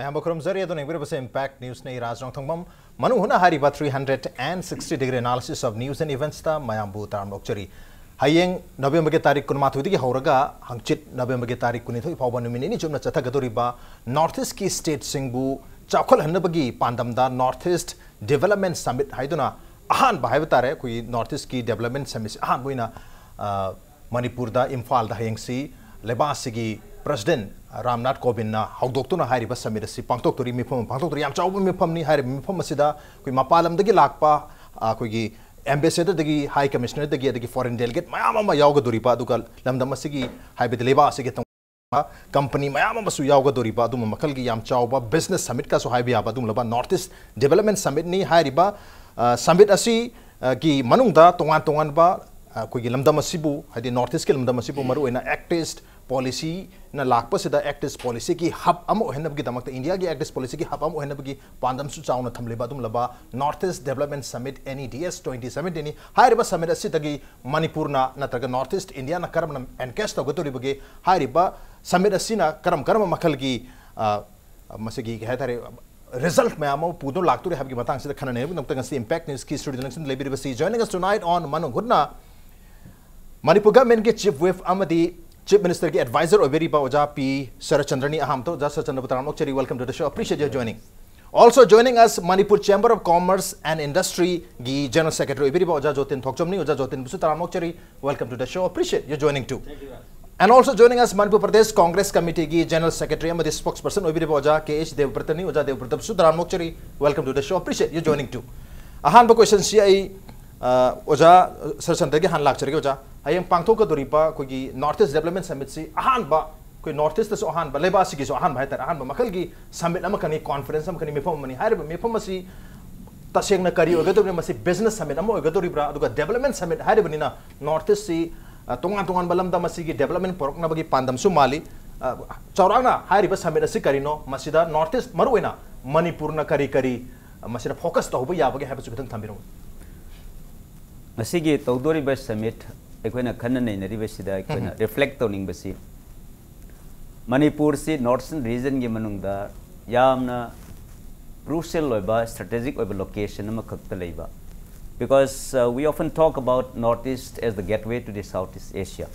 Mayam Bakram Zari adon engbe base impact news nei Rajrang Thongmam manu huna hariba 360-degree analysis of news and events ta mayam bu taram lokchari hayeng November ge tarik kunmathudi gi horaga hangchit November ge tarik kunithoi phawba numini ni chumna chatha gadoriba North East ki state singbu chawkhol hannabagi pandamda North East Development Summit haiduna ahan ba haibtare kui North East ki Development Summit ahan boina Manipur da Imphal da hayeng si lebasigi President Ramnath Kovind na hawdoktuna hariba summit si pangtoktori mifam pangtoktori yam chawba mifam ni hari mifam asida koi mapalam dagi lakpa koi gi ambassador dagi high commissioner dagi foreign delegate mayam ma yawga doripa aduga lamdam asigi haibid leba asigi company mayam ma su yawga doripa adu makal gi yam chawba business summit ka so haibi aba dum laba North East Development Summit ni hariba summit asi gi manungda tongan ba koi gi lamdam asibu hadi North East ke lamdam asibu maru ena activist policy na lakpa sida activist policy ki hub am ohenab gi damakta India gi activist policy ki hub am ohenab gi pandam su chauna thamleba dum laba North East Development Summit NEDS 2017 ni hairiba summit asidagi Manipur na natraga North East India na karam na encast togotori bage hairiba summit asina karam makal gi masigi hetare result mayamo pudo lakturi habgi matang sida khana ne namta ngasi impact news ki studio election library basi joining us tonight on Manu Gudna Manipur government ke chief whip amadi Chief Minister ki advisor Oberiba Oja P. Sarachandrani Aham to Just Sarachandra Butaramokchari, welcome to the show. Appreciate your joining. Also joining us Manipur Chamber of Commerce and Industry gi General Secretary Oberiba Oja Jotin Thokchomni Oja Jotin Butaramokchari, welcome to the show. Appreciate your joining too. Thank you. And also joining us Manipur Pradesh Congress Committee gi General Secretary and the spokesperson Oberiba Oja K.H. Devpratani Oja Devpratap Butaramokchari, welcome to the show. Appreciate your joining too. Ahan ba question si Oja Sarachandra ki han lakchari Oja ayang pangthok ka doripa kogi North East Development Summit si ahan ba koi North East so ahan ba leba si so ahan ba tar ahan ba makal gi summit ama kani conference am kani mefam mani hair ba mefam si taseng na kari oga to masi business summit amo oga to ribra aduga development summit hair bani na North East si tongan balam da masi gi development porok na bagi pandam sumali chaurang na hair ba summit si karino masida North East maruina Manipur na kari masida focus to ba ya bagi ha ba su bitang thambiro masigi tawdori ba summit ekhoina khanna nei nari besida ekhoina reflect toning besi Manipur si northern region gi manungda yamna crucial loiba strategic loiba location ama khakta leiba because we often talk about Northeast as the gateway to the Southeast Asia,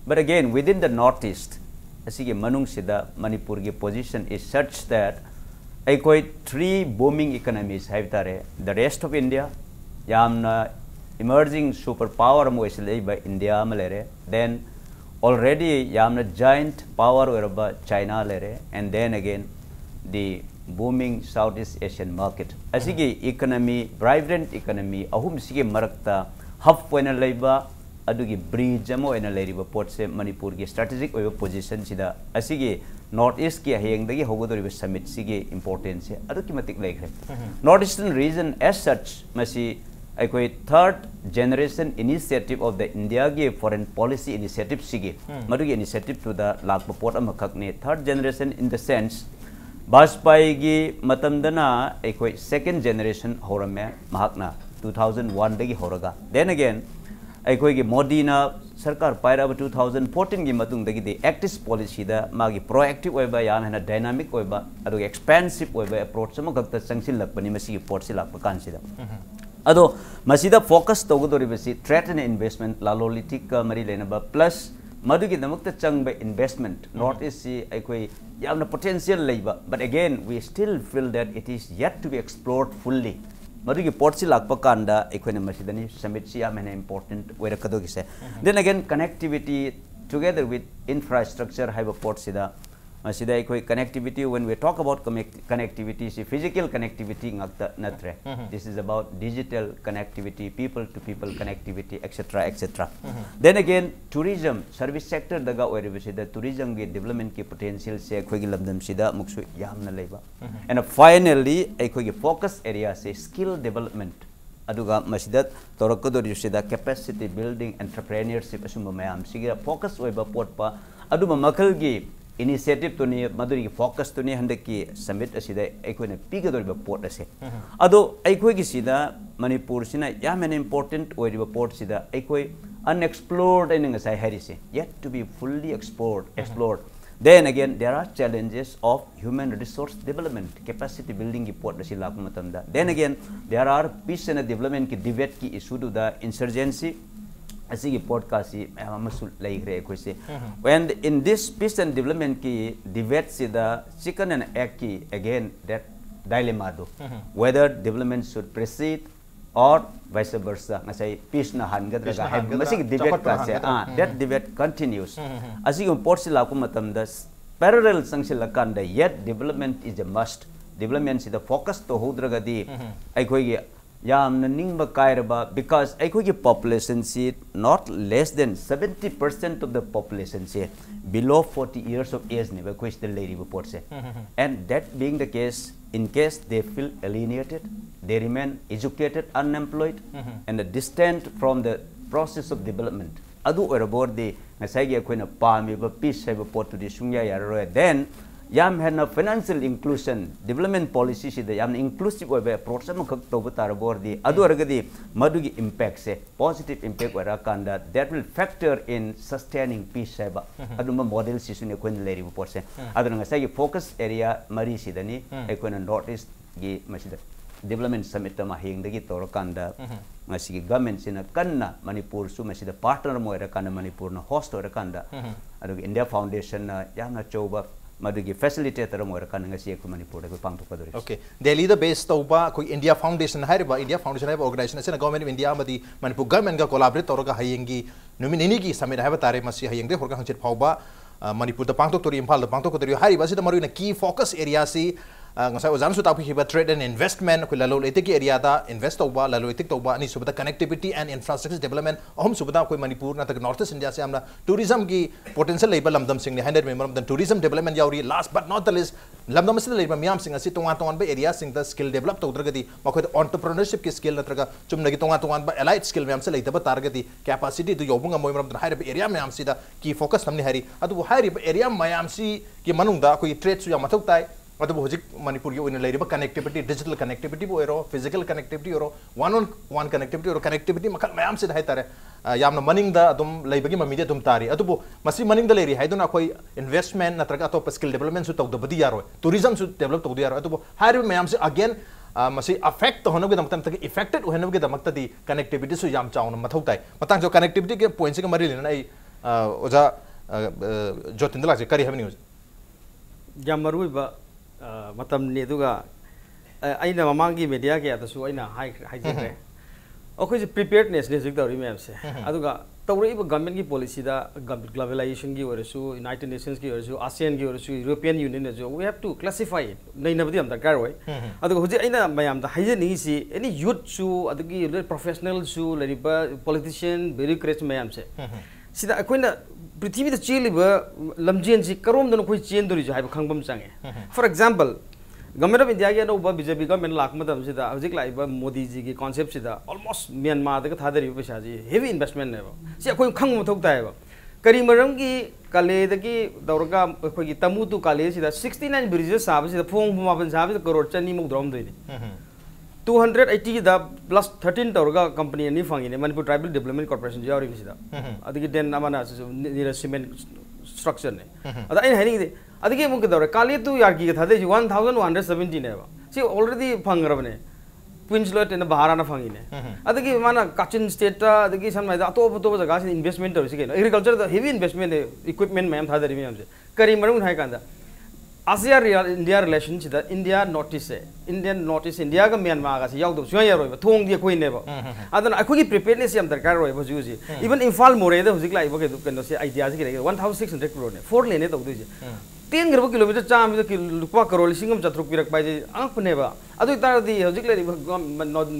but again within the Northeast asigi manung sida Manipur gi position is such that ekoi three booming economies haibtare the rest of India yamna emerging superpower by India malere, then already yamna giant power whereby China lere, and then again the booming Southeast Asian market. Asigi economy, vibrant economy, ahum sige marakta hub poina leiba adugi bridge amo ena leriba port se Manipur gi strategic oiba position sida asigi Northeast ki hayeng dagi hogodori summit sige importance aduki matik leikre. Northeastern region as such masi a third generation initiative of the India foreign policy initiative sige madugi initiative to the lakpapot amakakne third generation in the sense Bajpayee gi matamdana a second generation horame mahakna 2001 dagi horaga then again gi Modi na sarkar paira 2014 gi matung dagi the active policy da magi proactive oiba yan hena dynamic oiba adu expansive oiba approach amakakta sangsil lakpani masi port silakpa kansida Ado masida focus togodori besi threat and investment lalolitic mari lenaba plus madugi namakta chang by investment North East si ekoi yamna potential leiba but again we still feel that it is yet to be explored fully madugi port si lakpa kanda ekoi na masidani summit si amena important wera kadogi se then again connectivity together with infrastructure have a port sida masida ekoi connectivity when we talk about connectivity see physical connectivity ngakta natre this is about digital connectivity people to people connectivity etc then again tourism service sector daga oiribisida tourism ge development ki potential se ekoi gi labdam sida muksu yamna leiba and finally ekoi gi focus area se skill development aduga masida torakadori sida capacity building entrepreneurship asumba mayam sigira focus oiba potpa aduma makal gi initiative to ni maduri focus to ni handaki summit asida ekhoina pigadoriba port ase ado ekoi gi sida Manipur sina yamen important oiriba port sida ekoi unexplored ening sai harise yet to be fully explored Then again, there are challenges of human resource development, capacity building ki port si laku matamda. Then again, there are peace and development ki debate ki issue to the insurgency. Asigi podcast si masul lai gre ko se. When in this peace and development ki debate si the chicken and egg ki again that dilemma do. Whether development should proceed or vice versa. Ngasay peace na hangadraga. Masig debate ka se. That debate continues. Asigi port si laku matamda parallel sangsil kanda yet development is a must. Development is the focus to hodraga di ai koi yamna ningba kairaba because aikogi population see not less than 70% of the population say below 40 years of age ne ba question lady report say and that being the case in case they feel alienated they remain educated unemployed and distant from the process of development adu orabor de ngasai gi akoina pami ba peace sai ba pot to di sungya yaroi then yam had financial inclusion development policy si the yam inclusive of approach am khak to butar bor di adu argadi madugi impact se positive impact wara kanda that will factor in sustaining peace seba aduma model si sune ko leri report se adu nga sai focus area mari si dani ekona notice gi masida development summit ma hing dagi tor kanda ngasi government sina kanna manipur su masida partner mo era kanda manipur na host ora kanda adu india foundation na yamna choba madugi facilitator mo ra kananga si ko manipur ko pang to kadori okay delhi the base to ba ko india foundation hariba india foundation hariba organization na government of india madi manipur government ga collaborate toroga hayengi numinini gi samira haba tare masi hayengde horga hangchit phauba manipur da pang to tori imphal da pang to kadori hariba si da maru na key focus area si ngasai ozam su tapu hiba trade and investment ko lalo letik area da invest to ba lalo letik to ba ani subata connectivity and infrastructure development ahum subata ko manipur na tak north east india se amna tourism ki potential level lamdam sing ne 100 member of the tourism development yauri last but not the least lamdam se level miam sing asi tonga tonga ba area sing the skill develop to dragadi makoi entrepreneurship ki skill natraga chumnagi tonga tonga ba allied skill miam se leita ba targadi capacity du yobunga moy maram haire area miam si da ki focus namni hari adu haire area miam si ki manung da ko trade su ya mathuk tai adu hojik manipur yo ina leiriba connectivity digital connectivity bo ero physical connectivity ero one on one connectivity ero connectivity makal mayam se dai tare yamna maning da adum leibagi mamide adum tari adu bo masi maning da leiri haiduna koi investment natraga to skill development su tawda badi yaro tourism su develop tawda yaro adu bo hari mayam se again masi affect to hono ge damtam tak affected hono ge damakta di connectivity su yam chauna mathau tai matang jo connectivity ke point se mari lena ai oja jotindala je kari habni jamaru ba matam ni duga aina mamangi media ke atasu aina hai jekre okoi preparedness ne jikda ri mem se aduga tawri ba government ki policy da globalization ki orasu united nations ki orasu asean ki orasu european union ne jo we have to classify it nei na badi am da karoi aduga hoji aina mayam da haije ni si any youth su adugi professional su lariba politician bureaucrats mayam se sida akoina prithvi da cheliba lamjen si karom da koi chen dori jai ba khangbam change for example government of india ke no ba bjp government lak madam sida hojik lai ba modi ji ki concept sida almost myanmar da thadari paisa ji heavy investment ne ba si akoi khang mo thok tai ba kari maram ki kale da ki daurga akoi ki tamu tu kale sida 69 bridges sab sida phong ma ban sab crore chani muk drom doi ni 280 da plus 13 taurga company ni fangi ne manipur tribal development corporation jawri sida adigi den amana nira cement structure ne ada ai haini de adigi muk daura kali tu yar ki thade 1170 ne ba si already fangrab ne Queensland and Bahara fangi ne adigi mana Kachin state adigi san mai da to jaga se investment tor si agriculture the heavy investment equipment mai am thada ri am se kari marum hai kanda ASEAN India relations the India notice Indian notice India ga Myanmar ga se yaw do swa yaroi ba thong di koi ne ba adana akoi preparedness yam darkar roi ba ju ji even Imphal more da hojik lai ba ke kendo se idea se 1600 crore ne 4 lane to du je 10 grab kilometer cham ki lupa crore singam chatruk pirak pai je ank ne ba adu tar di hojik lai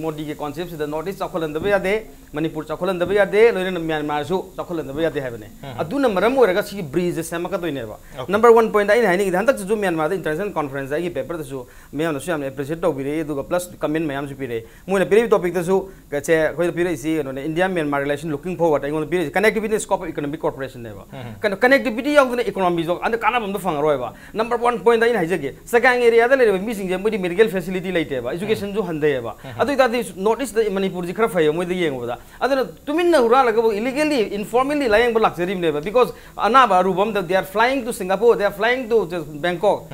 modi ke concept se the notice chakholan da ba de manipur chakholan da ba de loina Myanmar su chakholan da ba de ha ba ne aduna maram ora ga si bridge sama ka to ne ba number 1 point ai ni han tak ju Myanmar da international conference ai paper da su me am su am appreciate to bire du plus comment mayam su pire mo na pire topic da su ka che khoi pire si no India Myanmar relation looking forward ai ngon pire connectivity scope of economic corporation ne ba connectivity yaw na economy jo and kana bam da fang roi ba number 1 point ai hai je second area da le mi sing je mo di medical facility connectivity later ba education ju hande ba adu ta north east manipur ji khara phai moi de yeng ba adu tumin na hura laga illegally informally layang ba luxury ne ba because ana ba rubam they are flying to Singapore, they are flying to Bangkok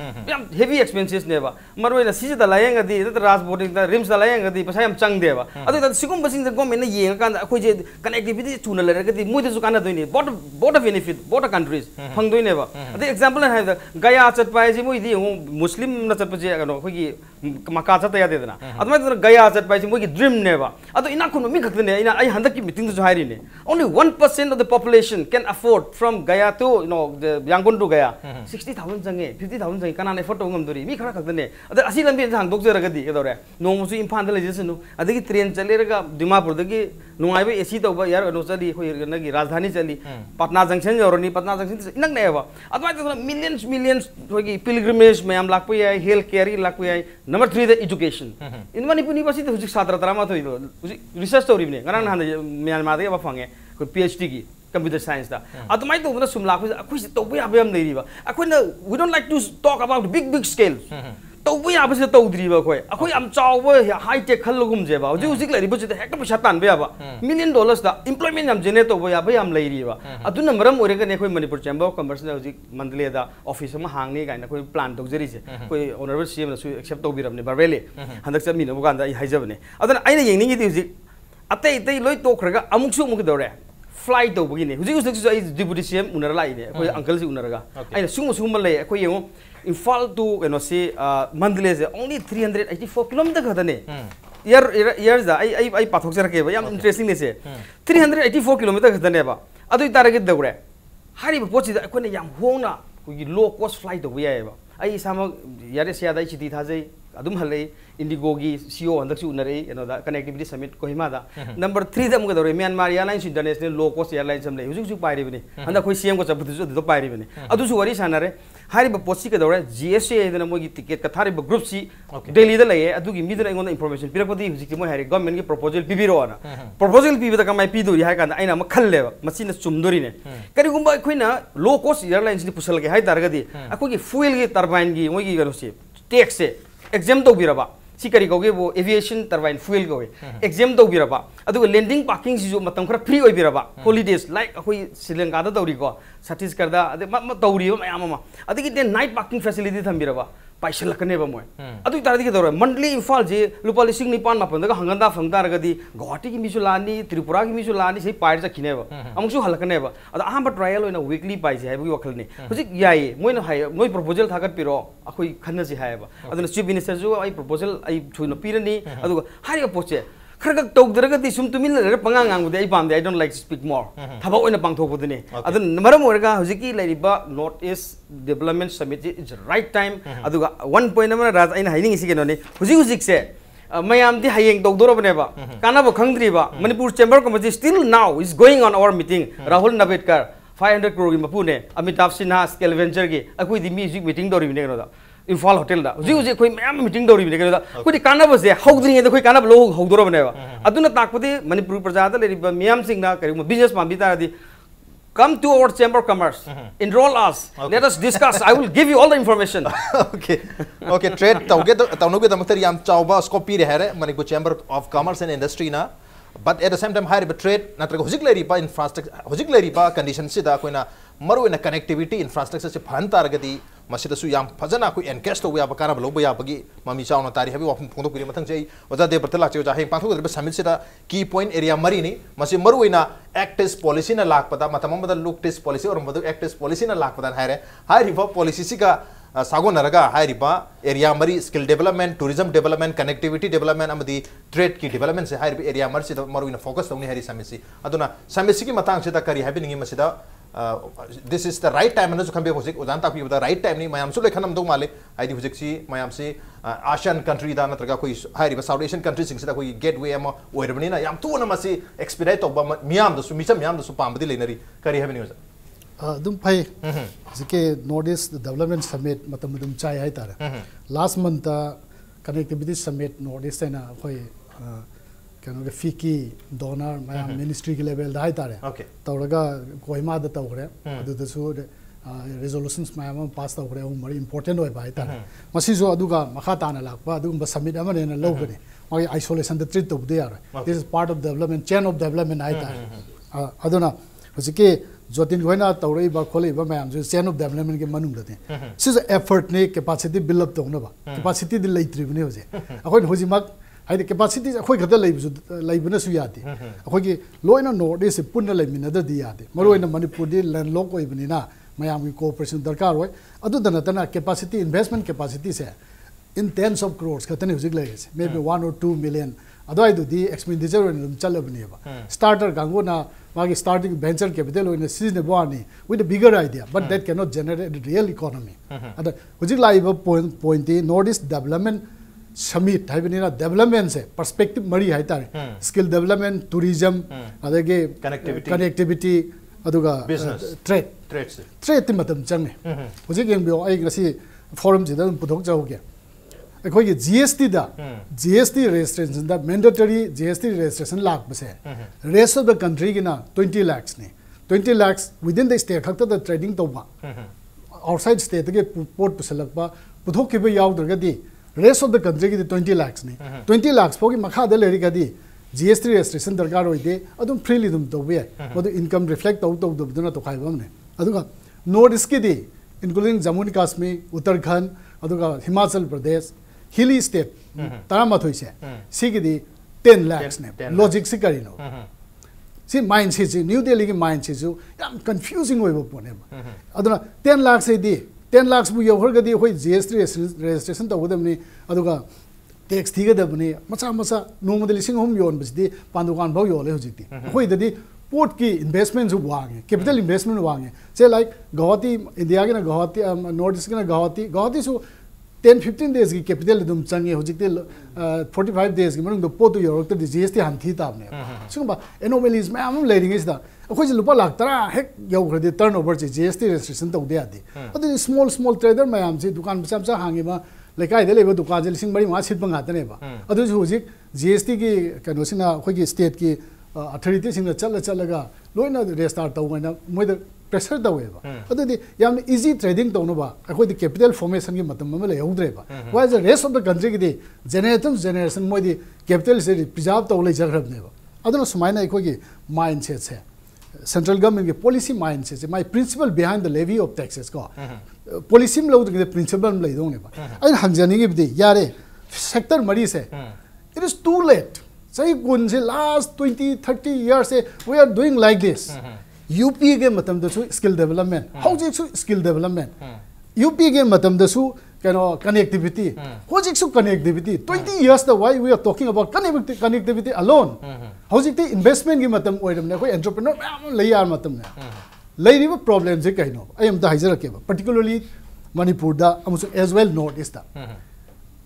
heavy expenses ne ba maroi na si da layang adi da ras boarding da rims da layang adi pasai am chang de ba adu ta sigum basing da government na yeng kan khoi je connectivity chuna la ga di moi de su kana doi ni both benefit both countries phang doi ne ba adu example na ha gaya chat pai ji moi di muslim na chat pa je ga no khoi gi maka chat ya de na adu mai gaya chat pai ji moi gi dream ne ba adu ina kun mi khak ne ina ai handak ki meeting jo hairi ne only 1% of the population can afford from Gaya to the Yangon to Gaya 60,000 jange 50,000 jange kana afford to ngam dori mi khara khak ne adu asi lambi hang dok jera ga di ga dore no mu su imphal da le jesnu adagi train chale ga Dimapur dagi nungai ba AC to ba yar no chali khoi na gi rajdhani chali Patna junction joroni Patna junction inak ne ba adu mai millions khoi gi pilgrimage mayam lak pai ai health care lak pai ai number 3 the education in Manipur university hujik satra tarama to research story ne ngarang han Myanmar da ba fange ko PhD ki computer science da atumai to na sumla ko to ya ba am nei ba akoi we don't like to talk about big scale to ya ba se to dri ba khoi akoi am chaw ba high tech khalugum je ba hujik lai ba je hekta pisa tan ba $1 million da employment am generate to ya ba am lai ri ba aduna maram ore ga ne khoi Manipur Chamber of Commerce na hujik mandle da office ma hang ni ga na khoi plan to jeri je khoi honorable CM na su accept to biram ne barvele handak chami na bukan da ai haijab ne adana aina yengning gi hujik atei loi to khraga amuk su muk dore flight to begini hujik ai deputy CM unara lai ne khoi uncle si unara ga aina sum lai khoi yengo Imphal to say Mandalay only 384 kilometer khada ne years da ai pathok jara ke ba yam interesting ne se 384 kilometer khada ne ba adu target da gure hari ba pochi da ko ne yam hona ko low cost flight to ya ba ai sama yare sia da chiti thajai adum halai Indigo gi CEO andak su unare da connectivity summit Kohima da number 3 da muga dore Myanmar Airlines International low cost airlines sam le hujik su pai ri bani anda khoi CM ko chabu su do pai ri bani adu su wari sanare hari ba pochi ka dore GSA da mo gi ticket ka thari ba group si Delhi da laye adu gi mi da ngon information pira ko di hujik mo hari government gi proposal pi biro na proposal pi da ka mai pi do ri ha ka aina ma khal le ba machine chumdori ne kari gumba khoina low cost airlines ni pusal ge hai dar ga di akoi gi fuel gi turbine gi mo gi garo si tax se exam to biraba si kari ko ge bo aviation turbine fuel go exam to biraba adu landing parking si jo matam khara free oi biraba holidays like akoi Sri Lanka da dawri ko Chhattisgarh da ade ma dawri ma mayam ma adi ki night parking facility tham biraba paisa lakane ba moi adu taradi ke dawra monthly Imphal je lupa lising ni pan mapan da hanganda phangda ra ga di Guwahati ki misu lani Tripura ki misu lani sei pair ja khine ba amuk su halakane ba ada aham ba trial oina weekly pai je hai ba wakal ne hujik yai moi na hai moi proposal thagat piro akoi khanna ji hai ba aduna chief minister jo ai proposal ai thuina pirani adu hari ga poche kharaga togdragadi sum tumin la pangang ang de ai pam de I don't like to speak more thaba oina pangthok budune adu maram orga hujiki lairiba North East Development Summit is right time aduga 1 point amana raj aina haining isi kenone hujik se mayam di hayeng togdorobne ba kana ba khangdri ba Manipur Chamber Committee still now is going on our meeting Rahul Navedkar 500 crore gi mapune Amitabh Sinha Scale Venture gi akoi di music meeting dori ne no da Imphal hotel da hujik khoi mayam meeting dori ne da khoi di kana ba se haudri ne khoi kana ba lo haudorobne ba aduna takpati Manipur praja da leri ba miyam sing na kari business ma bi ta di come to our Chamber of Commerce enroll us let us discuss I will give you all the information okay trade tauge da matar yam chawba scope pi re hare Manipur Chamber of Commerce and Industry na but at the same time higher trade natraga hujik leri ba infrastructure hujik leri ba condition si da koina maru na connectivity infrastructure se phan taragadi masida su yam phajana ku encash to ya bakara lo ya bagi mami chawna tari habi wafum phongdo piri mathang chei oja de bertala cheu ja heng pangthok de summit sida key point area mari ni masi maru ina act test policy na lak pada matamam da look test policy or madu act test policy na lak pada haire high river policy si ka sago naraga high river area mari skill development tourism development connectivity development amadi trade ki development se high river area mari sida maru ina focus tawni hari summit si aduna summit si ki matang sida kari habi ningi masida this is the right time and so hojik udan tak the right time ni mayam su le khanam do male ai di hojik si mayam se ASEAN country da natraga koi hai ri South Asian countries sing sida koi gateway ama oirbani na yam tu na masi expedite to ba miyam da su misam miyam da su pambadi lenari kari have news dum pai jike North East Development Summit matam dum chai hai tar last month connectivity summit North East na koi kano fiki donor mayam ministry level da hai tar tawraga Kohima da tawre adu da su resolutions mayam pass tawre mari important oi bai ta masi jo aduga makha ta na lakpa adugum summit amane na logani mai isolation the treat of there this is part of development chain of development ai ta aduna hojike jotin goina tawrei ba khole ba mayam jo chain of development ke manung date this effort ne capacity build up tawna ba capacity di leitri bne hoje akoi hoji mak hai the capacity akoi khata leibuna su yati akoi ki loina no this punna leimina da di yati maroina manipur di landlock oi bni na mayam ki cooperation darkar hoy adu dana tana capacity investment capacity se in tens of crores khatani hojik lege maybe 1 or 2 million adai do di expenditure on chalabni ba starter gangona magi starting venture capital in a season bani with a bigger idea but that cannot generate real economy ada hojik live point northeast development summit haibinina development se perspective mari hai tare skill development tourism adage connectivity aduga business trade matam changne hojik yang bio ai ngasi forum jida pudok jauge अखोई GST दा GST registration दा mandatory GST registration lakh बसे rest of the country की ना 20 lakhs ने 20 lakhs within the state खत्ता दा trading तो बा outside state के port पुसलक बा पुधोक के भी याव दरगा दी rest of the country की 20 lakhs ने 20 lakhs पोगी मखा दे लेरी का दी GST registration दरकार होई दे अदुम freely तुम तो भी है वो income reflect तो दुना तो खाई बम ने अदुगा north east की दी including Jammu and Kashmir Uttarakhand अदुगा Himachal Pradesh hilly state taramathui se sigidi 10 lakhs ne logic se karino si mind se new delhi ki mind se yam confusing oi bo pone aduna 10 lakhs se di 10 lakhs bu yo horgadi hoi GST registration ta godam ni aduga tax thiga da bani macha no model sing hom yon bisdi pandukan bau yo le hojiti hoi dadi port ki investment su wange capital investment wange say like Guwahati India ki na Guwahati northeast ki na Guwahati su 10-15 days की capital दम चंगे हो जितने 45 days की मनुंग दो पोतु York तो GST हंथी तापने सुनबा anomalies में आम ले रिंगे इस्ता अखोज लुपा लागता रहा है यो खरीदे turnover से GST restriction तो उदे आदि अदे small trader में आम से दुकान बचा हांगे बा लेकाई दे ले वो दुकान जल सिंह बड़ी वहाँ छिट बंगाते ने बा अदे जो जिक GST की कनोसिना अखोज की state की authority सिंह चल लोइना restart तो वैना मुझे pressure da weba adudi yam easy trading to no ba akoi the capital formation gi matam ma le yaudre ba why the rest of the country gi generation moi di capital se preserve to le jagrab ne ba aduna sumaina akoi gi mindset se central government gi policy mindset se my principle behind the levy of taxes ko policy m lo the principle le dong ne ba ai hangjani gi bi yare sector mari se it is too late say gun se last 20-30 years se we are doing like this UP के मतलब दसु skill development how जिक सु skill development UP के मतलब दसु कनो connectivity how जिक सु connectivity 20 years the why we are talking about connectivity alone how जिक ते investment की मतलब ओइ रमने कोई entrepreneur ले यार मतलब ने ले रिव problem जे कहिनो आई एम द हाइजर के particularly Manipur da amusu as well north east da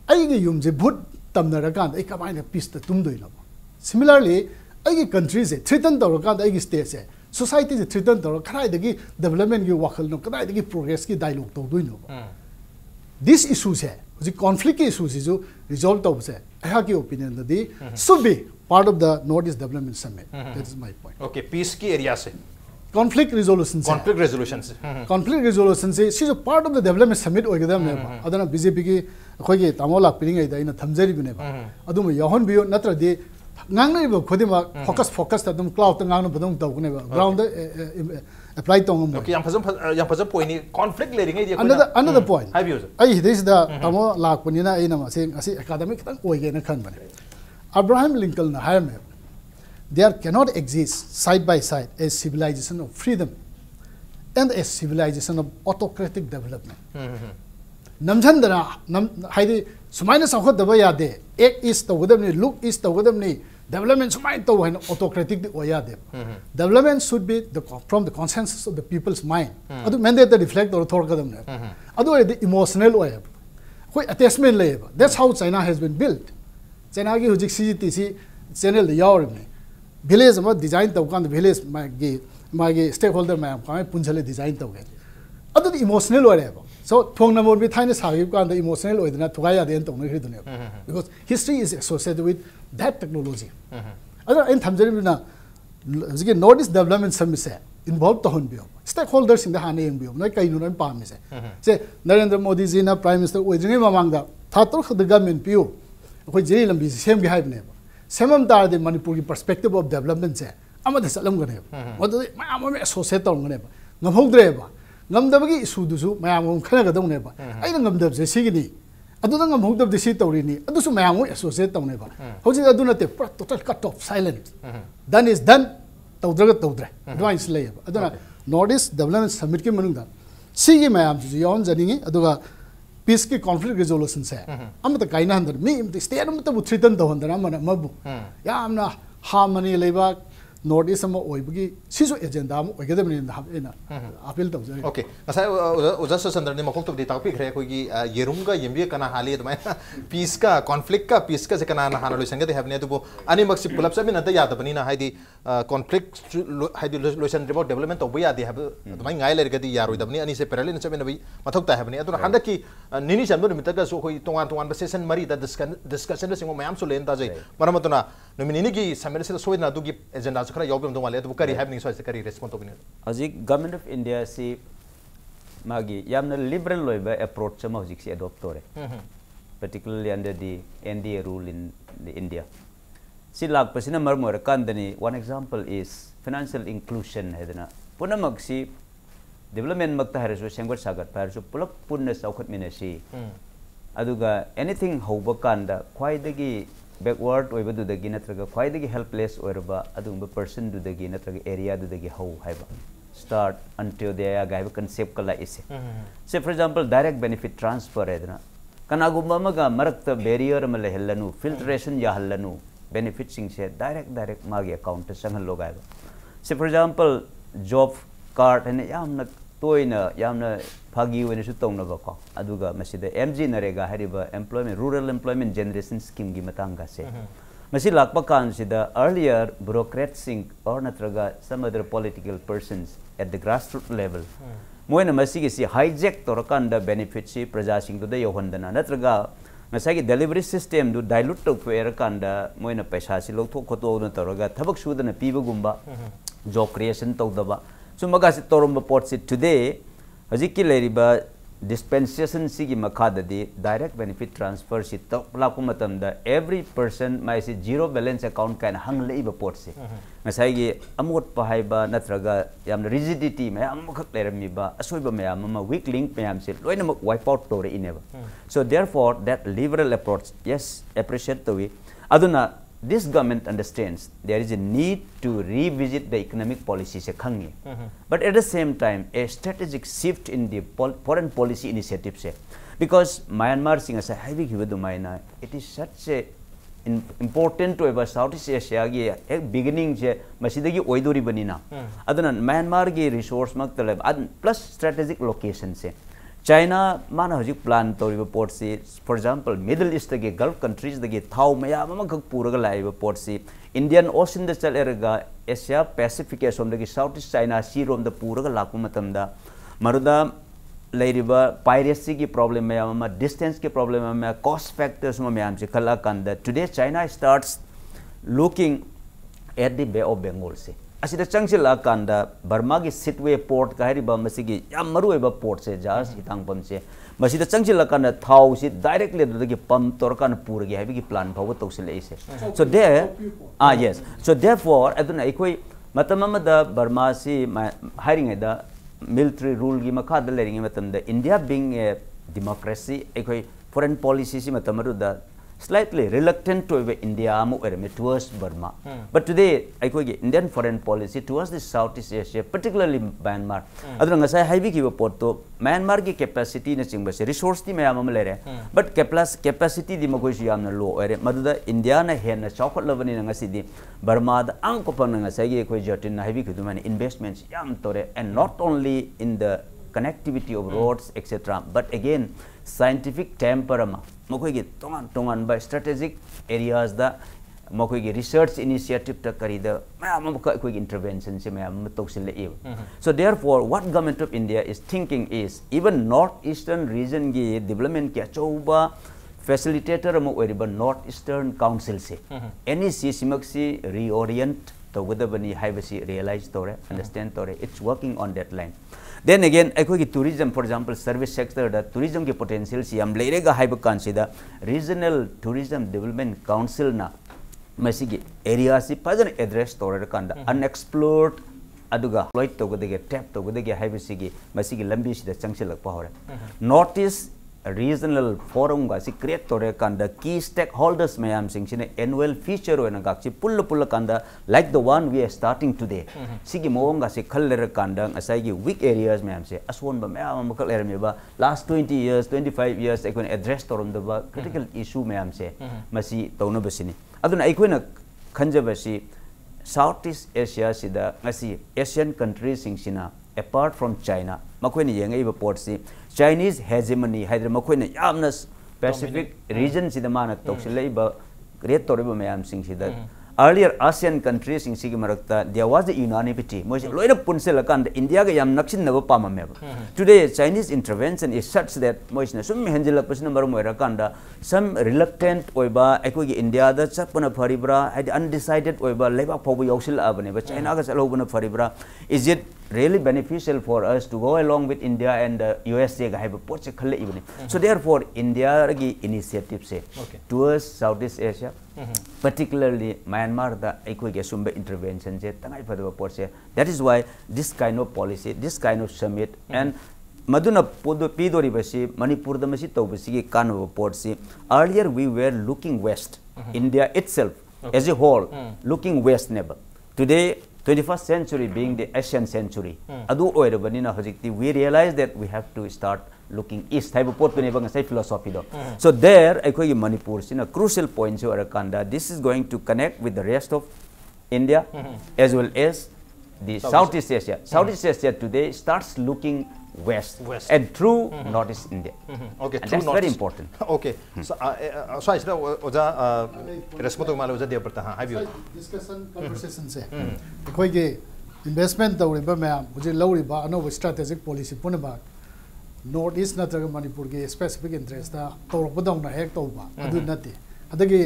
ai ge yum je bhut tamna ra kan ai ka mai ne peace ta tum doina similarly ai ge country se threaten to ra kan ai ge state se society is threatened to krai dagi development gi wakal no krai dagi progress ki dialogue to do no this issues hai the conflict issues is resolved to se I have your opinion that the should be part of the Northeast Development Summit that is my point okay peace ki area se conflict resolution se she is a part of the development summit oigada me adana BJP ki khoi gi tamola piring ai da ina thamjari bine ba aduma yahon bio natra de ngang ba khodima focus ta dum cloud ngang ba dum taw ne ba ground apply to ngam okay yam phajam point ni conflict le ringai dia another point have you ai this the tamo lak punina ai na ma se asi academic tan koi ge na khan bane Abraham Lincoln na hire me there cannot exist side by side a civilization of freedom and a civilization of autocratic development namjandana haidi sumaina sakho daba yade ek is to godam ni look is to godam ni development sumai to when autocratic the oyade development should be from the consensus of the people's mind adu mandate the reflect or thor gadam ne adu the emotional way koi attachment le that's how China has been built China gi hujik CGTC channel the yaw ne village ma design to kan village ma gi stakeholder ma ka punjale design to ge adu the emotional way so thong na more be thaina sagi kan the emotional way na thuga ya den tong ne hri because history is associated with that technology other in thamjari na hojik North East Development Summit se involve to honbio stakeholders in the han engbiyo noi kai nu nan pam se Narendra Modi ji na prime minister oijinge mamang da thator khad government piu khoi jeri lambi sem gi haib ne semam tar de Manipur ki perspective of development se amada salam gane odo ma ma associate tong gane ngam hogdre ba ngam da bagi issue du su ma ngam khana ga dong ne ba ai ngam da se sigini adu ngam hogdab de si tawri ni adu su ma ngam associate tong ne ba hojik adu na te total cut off silent done is done tawdre advice lay aduna North East Development Summit ki manung da sigi mayam ji yon janingi aduga peace ki conflict resolution se amata kaina handar mi state amata bu threaten da handar amana mabu yamna harmony leba North East ama oibagi sisu agenda am oigedamni da ena appeal tawjari okay asai ujas sandar ne makok to di topic re koi gi yerum ga yembi kana hali admai peace ka conflict ka peace ka kana na hana loisan ga de have ne to ani maksi pulap sa min anta yada bani na haidi conflict haidi loisan remote development to ya de have admai ngai le ga di yaro dabni ani se parallel na chabe na bi mathok ta have ne aduna handa ki nini chandu mi ta so koi tongan session mari da discussion singo mayam so len ta jai maramatuna nomini gi samel se so na du gi agenda so khara yobem do male to kari have ni so se kari respond to bin Ajik government of India si magi yamna liberal loiba approach chama hojik si adopt tore particularly under the NDA rule in India si lag pasina marmor kandani one example is financial inclusion hedana punamak si development makta harasu sengwar sagat harasu pulak punna saukhat minasi aduga anything hoba kanda khwaidagi backward oiba du dagi natraga khwaidagi helpless oirba adumba person du dagi natraga area du dagi how haiba start until they are gaiba concept kala ise say for example direct benefit transfer edna kanagumba maga marakta barrier male hellanu filtration ya hellanu benefit sing se direct magi account sangal lo gaiba say for example job card and yamna toina yamna phagi wena su tongna ba ko aduga masida MG narega hariba employment rural employment generation scheme gi matanga se masi lakpa kan sida earlier bureaucrats or natraga some other political persons at the grassroots level moina masi gi si hijack torakanda benefit si praja sing do yohondana natraga masagi delivery system do dilute to fair kanda moina paisa si lokthok khoto na toraga thabak sudana piba gumba job creation tawdaba so magasi toromba port si today hajiki leriba dispensation sigi makada di direct benefit transfer si laku matam da every person mai si zero balance account kan hang leiba port si ngasai gi amot pahaiba natraga yam rigidity mai amkhak lerami ba asoiba mayam ma weak link mayam si loina wipe out tore ineba so therefore that liberal approach yes appreciate to we aduna this government understands there is a need to revisit the economic policies but at the same time a strategic shift in the foreign policy initiatives because Myanmar singa sa heavy hiwadumaina it is such a important to ever Southeast Asia gi a beginning je masidagi oidori banina aduna Myanmar gi resource maktalab plus strategic location se China mana hojik plan toriba port si for example Middle East ge Gulf countries ge thau maya mama khak puraga laiba port si Indian Ocean da chal erga Asia Pacific som ge Southeast China Sea rom da puraga lakku matam da maruda lairiba piracy ki problem maya mama distance ki problem maya cost factors ma mayam se kala kanda today China starts looking at the Bay of Bengal se asida changchila kanda Burma gi Sitwe port ka hariba masigi yam maru eba port se jas hitang pam se masida changchila kanda thau si directly the pump tor kan pur gi habi gi plan phaw tawsile ise so there yes so therefore aduna ikoi matamama da Burma si hiring da military rule gi makha da lering matam da India being a democracy ikoi foreign policy si matamaru da slightly reluctant to India towards Burma. But today, I go Indian foreign policy towards the Southeast Asia, particularly Myanmar. Aduna ngasai haibi ki porto Myanmar ki capacity na chingbase resource ti mayam lere. But capacity di magoy yam na low ere. Maduda India na hen na chokot lavani na ngasi di Burma da ang ko pang ngasai gi ko jatin na haibi ki dumani investments yam tore and not only in the connectivity of roads etc. But again scientific temperament. Mokoigi tongan by strategic areas da mokoigi research initiative ta karida mayam ko intervention se mayam toksile ev so therefore what government of India is thinking is even northeastern region gi development ki achouba facilitator mo oriba northeastern council se NEC simaksi reorient tawgadabani haibasi realize tore understand tore it's working on that line. Then again akhoi ki tourism for example service sector da tourism ki potential si am leirega haiba kansida regional tourism development council na masigi area si further address tore kanda unexplored aduga exploit tawgadege tap tawgadege haibasi gi masigi lambi sida changsilakpa hore. Notice regional forum ga si create tore kanda key stakeholders mayam sing sine annual feature oina ga si pull kanda like the one we are starting today sigi mong ga si khaller kanda asai gi weak areas mayam se aswon ba mayam makal erme ba last 20 years 25 years ekon address torum da ba critical issue mayam se masi tawna basini aduna ekona khanja basi Southeast Asia sida ngasi Asian countries sing sina apart from China makoina yengai ba port si Chinese hegemony haidra makoina yamna Pacific region sida mana toksilai ba create toriba mayam sing sida earlier ASEAN countries sing sigi marakta there was the unanimity mo loina punsel kan India ga yam naksin na ba pamame today Chinese intervention is such that mo isna sum henjilak pasna marum era kanda some reluctant oiba ekoi India da chapna pharibra had undecided oiba leba phobu yosil abane ba China ga chalobuna pharibra is it really beneficial for us to go along with India and USA ga have a porch khalle ibne so therefore India gi initiative se towards Southeast Asia particularly Myanmar da ekoi ge sumba intervention je tangai phadaba porch that is why this kind of policy this kind of summit and maduna podo pidori basi Manipur da masi tobasi gi kanwa port si earlier we were looking west India itself as a whole looking west never today 21st century being the Asian century adu oirabanina hojikti we realize that we have to start looking east type of port ne bang sai philosophy do so there ekoi Manipur sina crucial point so arakanda this is going to connect with the rest of India as well as the Southeast Asia today starts looking west and through Northeast India okay and that's very important okay so so I said oja response mal oja de parta ha habiyo discussion conversation se ekoi ge investment tawriba mayam hoje lawriba ano strategic policy punaba Northeast natraga Manipur ge specific interest ta tawrabadawna hek tawba adu nati adagi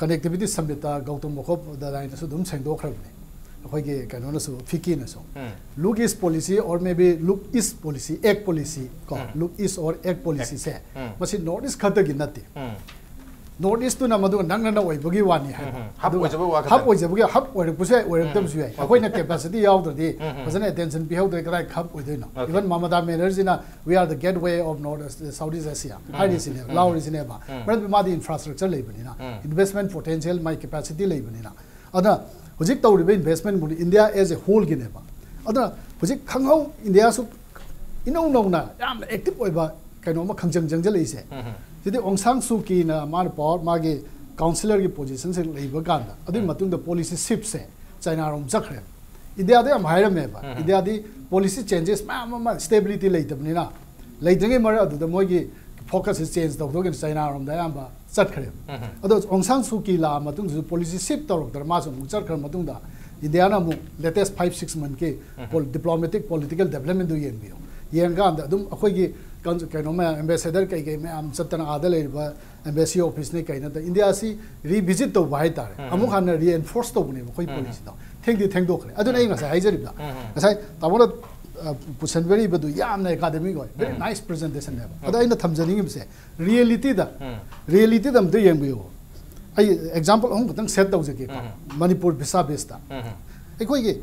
connectivity samita Gautam Mokhop da line su dum sengdokhrabne akhoi kanona su fiki na so look east policy or maybe look east policy egg policy ko look east or egg policy se masi north east khata gi nati north east tu na madu nang na oi bagi wani hab oi jabu hab oi puse oi tam su ai akhoi na capacity yaw de masana attention be how de krai khab oi de no even Mamata Banerjee na we are the gateway of North Southeast Asia high is in Lao is in ba but ma the infrastructure lebani na investment potential my capacity lebani na ada hojik tawriba investment muri India as a whole gi neba adra hojik khanghau India su inau nau na yam active oiba kaino ma khangjang jangjal ise jidi Aung San Suu Kyi na mar power magi counselor gi position se leiba ganda adu matung da policy shift se China rom jakhre India de am hire me ba India di policy changes ma stability leitabni na leidenge mar adu da mogi focus is change da dogen China rom da yamba chakhre ado Aung San Suu Kyi la matung ju policy shift torok dar ma sum chakhre matung da India na mu latest 5-6 month ke diplomatic political development do yen bio yen ga da dum akhoi gi kaino ma ambassador kai kai me am chatana adale ba embassy office ne kai na da India si revisit to bai tar amu khan reinforce to ne khoi policy da theng do khre adu nei nga sai haijari ba sai tamona pusan very badu yam na academy go very nice presentation ne ba ada ina thamjani ngi se reality da am de yen bio ai example ong tang set do je ke Manipur visa based ta ekoi ge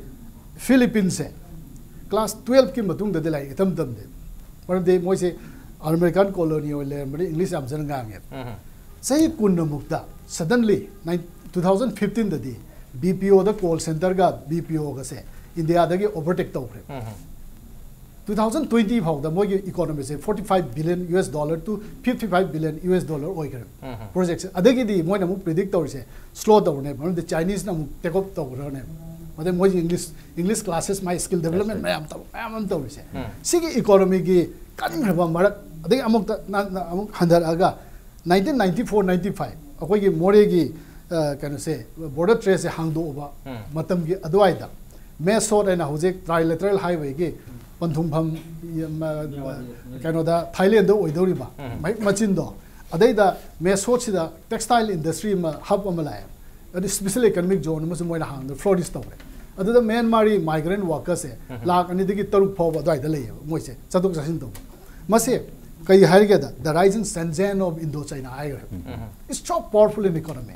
Philippines se class 12 ki matung da lai itam tam de par de moi se American colony ole mari English am jan ngang ye sai kun no mukta suddenly 2015 da di BPO da call center ga BPO ga se India da ge overtake to khre 2020 how the moi economy se $45 billion to $55 billion oi khre projects adagi di moi na mu predict to se slow down ne the Chinese na mu take up to ne made moi English classes my skill development I am to se sigi economy gi kan khaba marak adagi amuk handar aga 1994-95 akoi gi more gi kanu se border trace hangdo ba matam gi adwai da Mesot and Hojik trilateral highway gi Panthumpham kanu da Thailand do oidoriba machindo adai da Mesot sida textile industry ma hub amalai special economic zone में मोइना हांग flourish तौरे अदुदा म्यांमारी migrant workers से लाख अनिदगी तरुक फाव अदवाइदा लेय मोइसे चतुक चसिन तौ मसे कई हाइगेदा द राइजिंग सनजैन ऑफ इंडो चाइना हाइगे it's so powerful in economy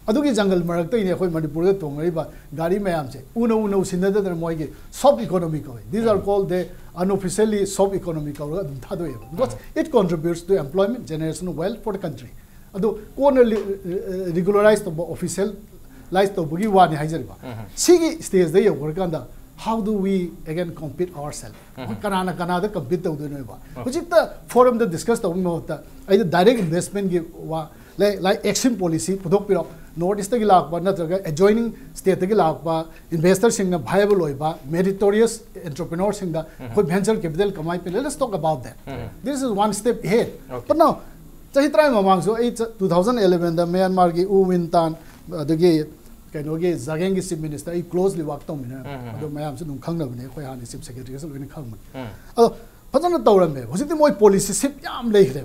अदुगी जंगल मरक्ता इने अखोय मणिपुर दा तोंगरिबा गाड़ी मैम से उनो सिनदर मोइगे सब इकोनॉमी कवे these are called the unofficially sub economy कवर अदुम थादोय because it contributes to employment generational wealth for the country अदु कोन रेगुलराइज तो ऑफिशियल लाइज तो बगी वानी हाइजरबा सिगी स्टेज दे योरकांदा how do we again compete ourselves kanana kanada compete to do ba hujik ta forum da discuss to mo ta ai direct investment gi wa like action policy pudok piro north east gi lak ba na traga adjoining state gi lak ba investor sing na viable oi ba meritorious entrepreneur sing da koi venture capital kamai pe let's talk about that this is one step ahead but now chahi trai mamang so 2011 da Myanmar gi U Wintan adagi कहीं जगेंग chief minister closely work तौर ma'am से खाने अखोई हाँ chief secretary से loan खाने अब फजन तौरमे हूँ मोई पॉलिसी सिप लेख्रे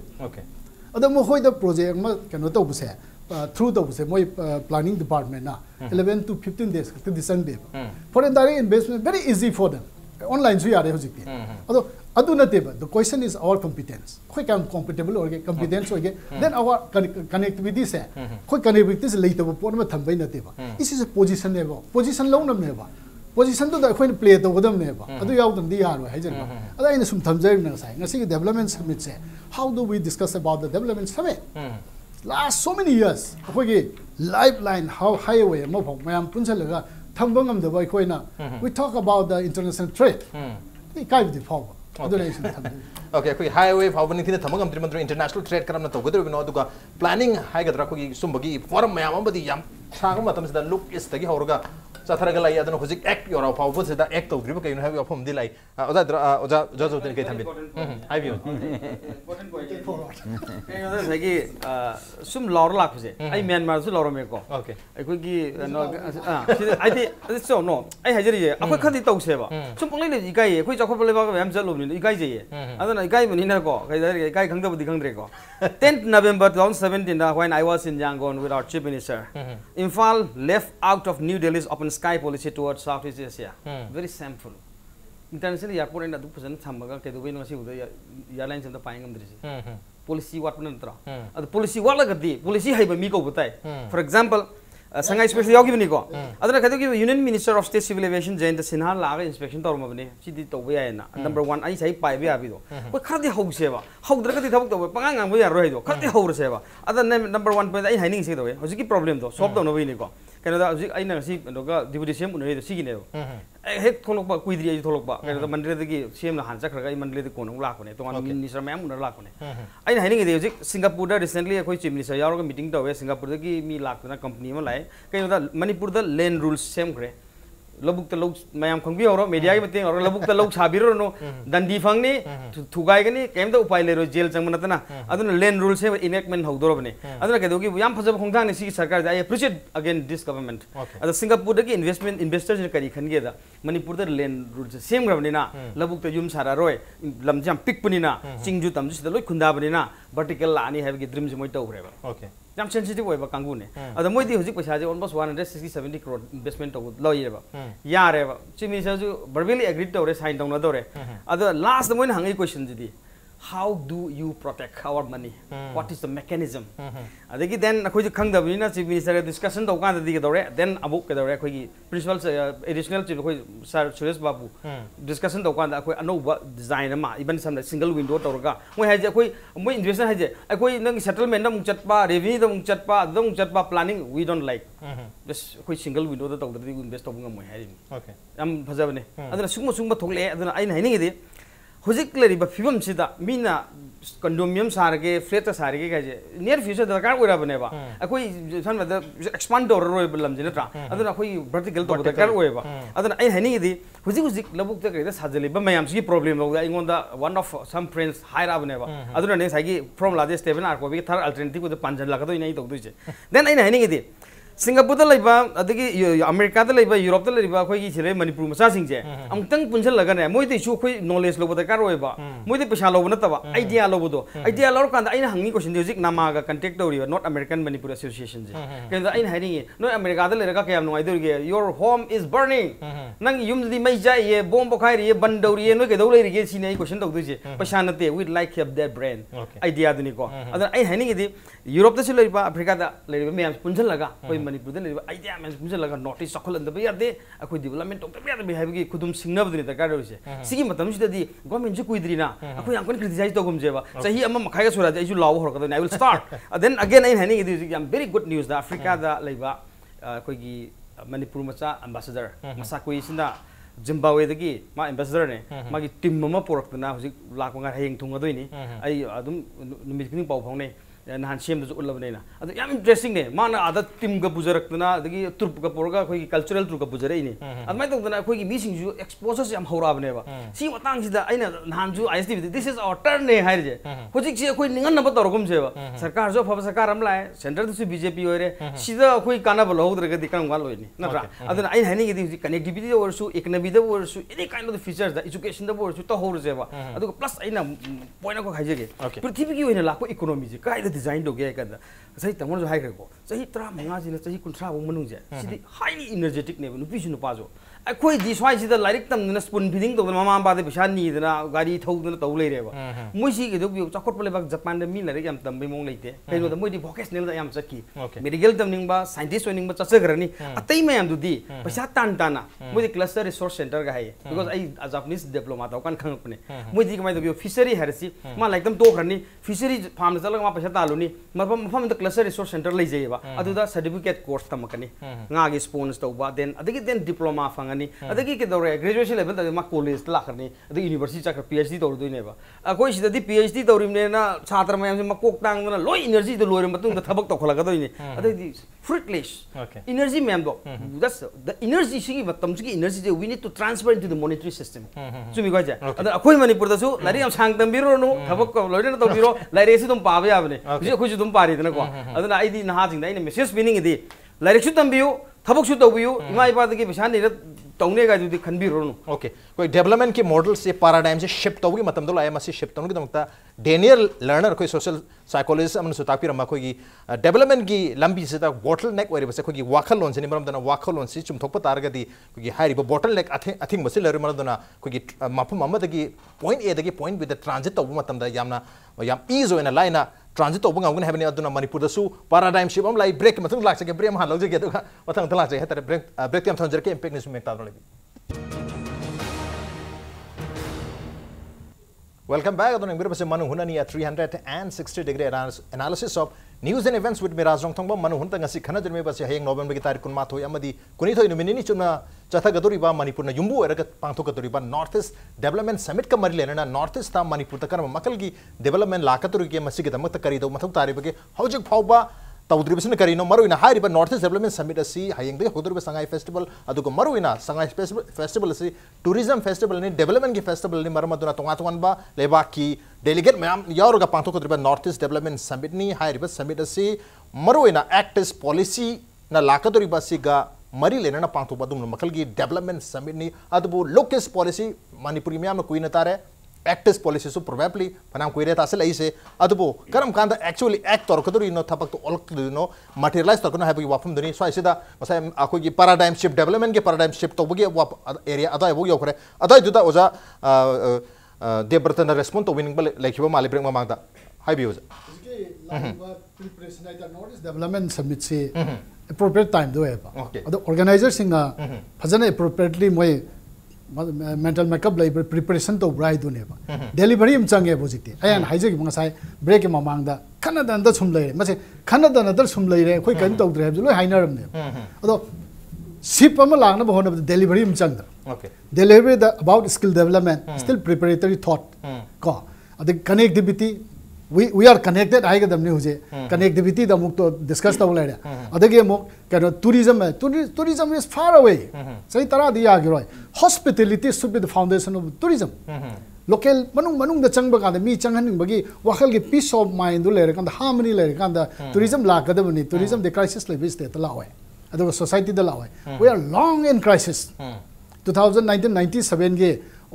अद प्रोजेक्ट कहीं तौबसे थ्रू तौबसे मोई प्लानिंग डिपार्टमेंट 11 to 15 days खी चंगे foreign direct investment very easy for them online यारे हूँ अदु नतेब the question is our competence खोई काम कॉम्पिटेबल होगे कॉम्पिटेंस होगे देन आवर कनेक्टिविटी से खोई कनेक्टिविटी से लेतब पोट में थंबै नतेब इस इज पोजीशन नेबो पोजीशन लौनमनेबा पोजीशन तो अखोइन प्ले तौगदमनेबा अदु यावदमदि यारो हाइजरबा अदा इन सुम थंजैब नसाय ngasi डेवलपमेंट समिट से how do we discuss about the development summit last so many years अखोगे लाइफलाइन हाउ हाईवे मफो मयाम पुनसलगा थंबंगमदबा अखोइना we talk about the international trade काइबदि फाव ओके कोई हाईवे फावबनी थिने थमगम त्रिमंत्र इंटरनेशनल ट्रेड करमना तौगदरबिनो दुगा प्लानिंग हाइगदरा कोगी सुंबगी फोरम मयाम अमबदी याम सागम मतमसदा लुक इस तगी हौरगा चाथरगा लाई अदन हुजिक एक्ट योरा फावबसदा एक्ट तौद्रिबो कयनो हाबि अफम दिलाई ओजा ओजा जजोतन कय थंबि हाइबियो इम्पोर्टेंट पॉइंट ए सगी सुम लौर लाखसे आई म्यांमार सु लौर मेको ओके अखोगी नो आई सो नो आई हाजरी जे अखोय खदि तौसेबा सुम पंगले ले इकाई अखोय चखो लेबा मैम चलोबनि इकाई जे अदन इकाई मनिना को इकाई खंगदबदि खंद्रे को 10th November 2017 da when I was in Yangon with our chief minister Imphal left out of New Delhi's open sky policy towards Southeast Asia very shameful international airport and adu pusan thamaga ke dubai no si uda airline sem da paing amdrisi policy what nantra adu policy wala gadi policy haiba mi ko butai for example Shanghai Express yaw gibni ko adana khadu ki Union Minister of State Civil Aviation Jayant Sinha laga inspection tawma bani sidi tawba ya na number 1 ai sai pai bi abi do ko khadi hau seba hau dra kati thabak tawba pangang ang ya roi do khadi hau seba adana number 1 point ai haining se do hoji ki problem do solve do no ni ko kena da hoji ai na si doga deputy CM unai do sigi ne do hek tholok ba kuidri ai tholok ba kena da mandre de ki CM na han chakhra ai mandre de kon lak ne to an minister mayam un lak ne ai na haining de hoji Singapore da recently akoi chief minister yaw ga meeting tawe Singapore de ki mi lak na company ma lai कहीं होता Manipur the land rules same करे लबुक त लोग मयाम खंबी और media की मते और लबुक त लोग छाबिरो नो दंडी फंगनी थुगाई गनी केम त उपाय लेरो जेल चंग मनतना अदुन लैंड रूल्स से इनेक्टमेंट होदोर बने अदुन के दोगी याम फजब खोंथांग ने सी सरकार I appreciate again this government अद सिंगापुर द इन्वेस्टमेंट इन्वेस्टर्स ने करी खनगे दा Manipur the land rules same ग्रबनिना लबुक त युम सारा रोय लमजाम पिकपनिना चिंगजु तमजु सिदा लोय खुंदा बनिना वर्टिकल लानी है की ड्रीम से मोय तौरेबा ओके याम सेंसिटिव होइबा कांगुने अद मोयदि हुजिक पैसा जे ऑलमोस्ट 160-70 करोड़ इन्वेस्टमेंट तो लइरेबा यारेबा चीफ मिनिस्टर जो verbally agreed तौरे साइन तौना तौरे अद लास्ट मोय हंगी question जिदी how do you protect our money what is the mechanism adegi then akhoi ji khangdabina chief minister discussion tau kan di dore then abu ke dore akhoi gi principal additional chief akhoi sir Suresh Babu discussion tau kan akhoi anova design ma even some single window tawraga moi haje akhoi moi investment haje akhoi nang settlement mung chatpa revenue da mung chatpa planning we don't like just akhoi single window da tawdri invest tau ngam moi haji okay am phajabane adana sungma thokle adana ai nahi ngi हुजिक लेरिबा फिबम सिदा Meena condominium सारगे flat सारगे काजे near future दरकार ओरा बनेबा अखोई सन मद expand दौर रोय बलम जिनत्रा अदना अखोई वर्टिकल तो दरकार ओयबा अदना आई हनी दी हुजिक लबुक त कइदा साजलेबा मयाम सी प्रॉब्लम लोग इंगोंदा one of some friends hire बनेबा अदना ने सागी फ्रॉम लादे स्टेबन आर को बी थर्ड अल्टरनेटिव को पंजन लगा तो इनै तो दुजे देन आई हनी दी सिंगापुर अमेरिका यूरोप अखोई मनपुर मचा सिंजे अमुतंग पुनसलगने मोइदे सु अखोई नॉलेज लोब दरकार होइबा मोइदे पैसा लोब नतबा आइडिया लोबदो आइडिया लौर कांदा आइना हंगी क्वेश्चन म्यूजिक नामागा कांटेक्ट तौरिबा नॉर्थ अमेरिकन मनपुर एसोसिएशन जे केंदा आइना हाइनिंगे नो अमेरिका लेरगा कयाम नुआइदोरगे योर होम इज बर्निंग नंग युमदि मै जाइए बॉम्ब बखाइरिए बंदौरिए नो केदौ लेरिगे सिने क्वेश्चन तौदुजे पैसा नते we like have that brain idea दुनिको अदर आइ हाइनिंगे यूरोप दसु लेरिबा अफ्रीका दा लेरिबा मैम पुनसलगा मनपुर आइडिया मैं पुनसलगा नॉर्थ ईस्ट चखलंदब यादे अखोई डेवलपमेंट तौदब यादे हाइबगी खुदुम सिंगनबदनि दरकार होइसे सिगी मतम सिददी गवर्नमेंट जु कुइद्रिना अखोई याम कन क्रिटिसाइज तगुमजेबा सही अमा मखाइगा सोरादे आइजु लाव हरकदनि I will start then again I हाइनिंग इज याम वेरी गुड न्यूज दा अफ्रीका दा लेबा अखोईगी मनपुर मचा एम्बेसडर मसा कोइसिना जिम्बाब्वेदगी मा एम्बेसडर ने मागी टीम ममा पोरक्तना हुजिक लाकमगा हयेंग थुंगदोइनी आई अदुम नुमित खिंग पाउ फाउने नहान सेम उल्लबनेना अद याम इंटरेस्टिंग ने माना आदा टीम का पुजरक्तना अदगी तुर्प का पोरगा अखोई कल्चरल तुर्प का पुजरइनी अदमाय तौदना अखोई मीसिंगजु एक्सपोजर से हम हौराबनेबा सी मतंग सिदा आइना नहानजु IST this is our turn ने हाइजे हुजिक से अखोई निंगन नब तौरगम जेबा सरकार जो फब सरकार हम लाए सेंटर दुसु बीजेपी होरे सिदा अखोई कानाब लहोद्रगा दिकन गा लोइनी नत्रा अदना आइ हाइनिंग दि कनेक्टिविटी ओरसु इकोनॉमी द ओरसु any kind of features the education the ओरसु तो होरजेबा अदुगा प्लस आइना पॉइंट को खाइजेगे पृथ्वी की होइना लाको इकोनॉमी जे काइदा डिजाइन दोगे कदा सही तमन जो हाइग्रेको सही 35 जिना सही 19 बो मनुजे सिदि हाईली एनर्जेटिक ने नुपि नुपाजो अखोई दि स्वाइ सिदा लाइक तमना स्पून फीडिंग तो मामा बादे पैसा नीदना गाड़ी थौदना तौ लेरेबा मोइसी के दो चखोट लेबाक जापान मी लाइक याम तंबे मोंग लेते कइनो द मोइदि वोकेशनल दा याम चकी मेडिकल तमनिंगबा साइंटिस्ट ओनिंगबा चचगरनी अतै मयाम दुदि पैसा तान ताना मोइदि क्लस्टर रिसोर्स सेंटर का है बिकॉज़ आई जापानीज डिप्लोमा तौ कान खंगपने मोइदि कमाइ दो फिशरी हरसी मा लाइक तम तोखरनी फिशरी फार्म चलग मा पैसा तालुनी मफम द क्लस्टर रिसोर्स सेंटर ले जाइबा अदुदा सर्टिफिकेट कोर्स तमकनी ngaगी स्पोन्स तौबा देन डिप्लोमा फंग अदगी के दौरे ग्रेजुएशन लेवल तक मा कॉलेज लाखरनी अदगी यूनिवर्सिटी चक्र पीएचडी तौरदोइनेबा अखोई सिददी पीएचडी तौरिमनेना छात्र मयाम से मकोक तांगना लोई एनर्जी दो Loire मतुंग the थबक तौखलगदोइने अदगी fruitless energy ma'am दो that's the energy सिगी मतम सिगी energy J we need to transfer into the monetary system Sumi गजा अद अखोई मणिपुर दसु लारी हम सांग तंबिरो नु थबक को लोइर न तौबिरो लाइरे से तुम पाबे याबने जे अखोई तुम पारिदना को अदना आइदी नहा जिंदा इन मेसेज मीनिंग इदी लाइरे सु तंबियो थबक सु तौबियो इमा इपादगी पैसा नि तौने का जुदी खनबिरोनु ओके कोई डेवलपमेंट की मॉडल से पैराडाइम से शिफ्ट तौगी मतम दो लाया मसी शिफ्ट तौगी दमता डेनियल लर्नर कोई सोशल साइकोलॉजिस्ट अमन सुतापी रमा कोई डेवलपमेंट की लंबी से तक बॉटल नेक वरी बसे कोई वाखल लोन से निमरम दना वाखल लोन से चुमथोक तारगदी कोई हाइरी बॉटल नेक अथिंग बसे लर मर दना कोई मफम अमदगी पॉइंट ए दगी पॉइंट विद द ट्रांजिट तौब मतम दा यामना याम ईज ओइना लाइना ट्रांजिट तौब ngawgun habani aduna manipur da su paradigm shift am lai break mathung lak sake break ma log jage mathung tala jage hetare break tem thonjer ke impact news me ta dole Welcome back. Adon ngbir base manu hunani a 360-degree analysis of news and events with me Rajrong Thongba manu hun tangasi khana jerme base hayeng November gi tarik kun mathoi amadi kuni thoi numini chuna chatha gaduri ba Manipur na yumbu eraga pangtho gaduri ba North East Development Summit ka mari lena North East ta Manipur ta karma makal gi development lakaturi ke masigi damak ta kari do mathau tari bage hojik phauba तौद्रीबसन करीनो मरुइना हारिबा North East development summit असि हायंग दे होदरबे Sangai festival अदुको मरुइना संगाई फेस्टिवल असि टूरिज्म फेस्टिवल नि डेवलपमेंट की फेस्टिवल नि मरमदुना तोंगा लेबा की डेलीगेट मैम यावरगा पांथोकद्रिबा नॉर्थ ईस्ट डेवलपमेंट समिट नि हारिबा समिट असि मरुइना एक्ट इज पॉलिसी ना लाकदरिबा सिगा मरी लेना पांथोबा दुम मखल की डेवलपमेंट समिट नि adobo locus policy Manipuri ma'am कुइना तारे active policy so probably panam koire ta asel aise adubo karam kanda actually act tor koduri no thapak to olk no materialize tor kono habi wafum duni so aise da masai akoi gi paradigm shift development ge paradigm shift to bugi area adai bu yokre adai duda oja debratan respond to winning like hiba mali bring mamang da hi bi oja preparation ita notice development summit se appropriate time do eba ado organizer singa phajana appropriately moi mental makeup like preparation to bride do neba delivery im change bojiti ayan haije ki mangasai break ma mangda kanada da sum lai mase kanada na da sum lai re khoi kan to drive loi hainaram ne ado ship am lang na bahona delivery im changda okay delivery the about skill development still preparatory thought ko ade connectivity we are connected I get them news connectivity the muk to discuss the wala adage muk kano tourism is far away sai tara di agiroi hospitality should be the foundation of tourism local manung da changba ka mi changhan bagi wakal gi peace of mind du lere kan harmony lere kan tourism la ka da ni tourism the crisis level state la hoy अदुगा society द लावे we are long in crisis 2019-97 के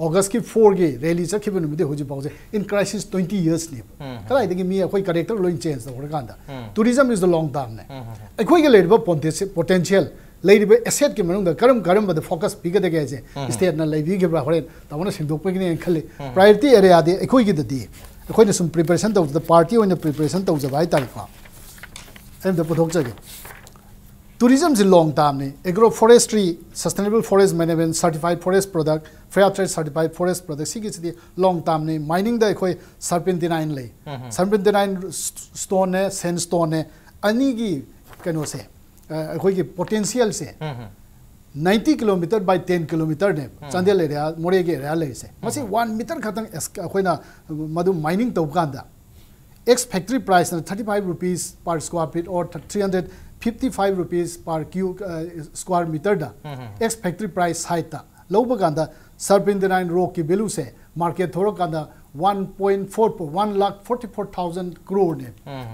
अगस्त की 4 के rally चखिब नुमिदे होजि पाउजे इन क्राइसिस 20 years ने कलाई दगी मी अखोई कैरेक्टर लोइन चेंज द होरगांदा tourism is the long term ने अखोई के लेबो पोटेंशियल लेरिबे एसेट के मनुंग द करम बद फोकस पिगदगे जे स्टेट ना लेबी के ब्रा होरेन तमना सिंदोक पेगिने खले प्रायोरिटी एरिया दे अखोई के ददी अखोई ने सम प्रिपरेशन तौ द पार्टी ओइन प्रिपरेशन तौ जबाई तारिका एम द पुथोक जगे tourism is long term ne agroforestry sustainable forest management certified forest product fair trade certified forest product sigi chi long term ne mining da khoi serpentine le serpentine stone ne sandstone ne ani gi kano se khoi gi potential se 90 km by 10 km ne chandel area more ge area le se masi 1 meter khatang khoi na madu mining to kanda ex factory price 35 rupees per square feet or 355 rupees per square meter da ex factory price height ta loba ganda serpentine rock ki value se market thoro ganda 1,44,000 crore ne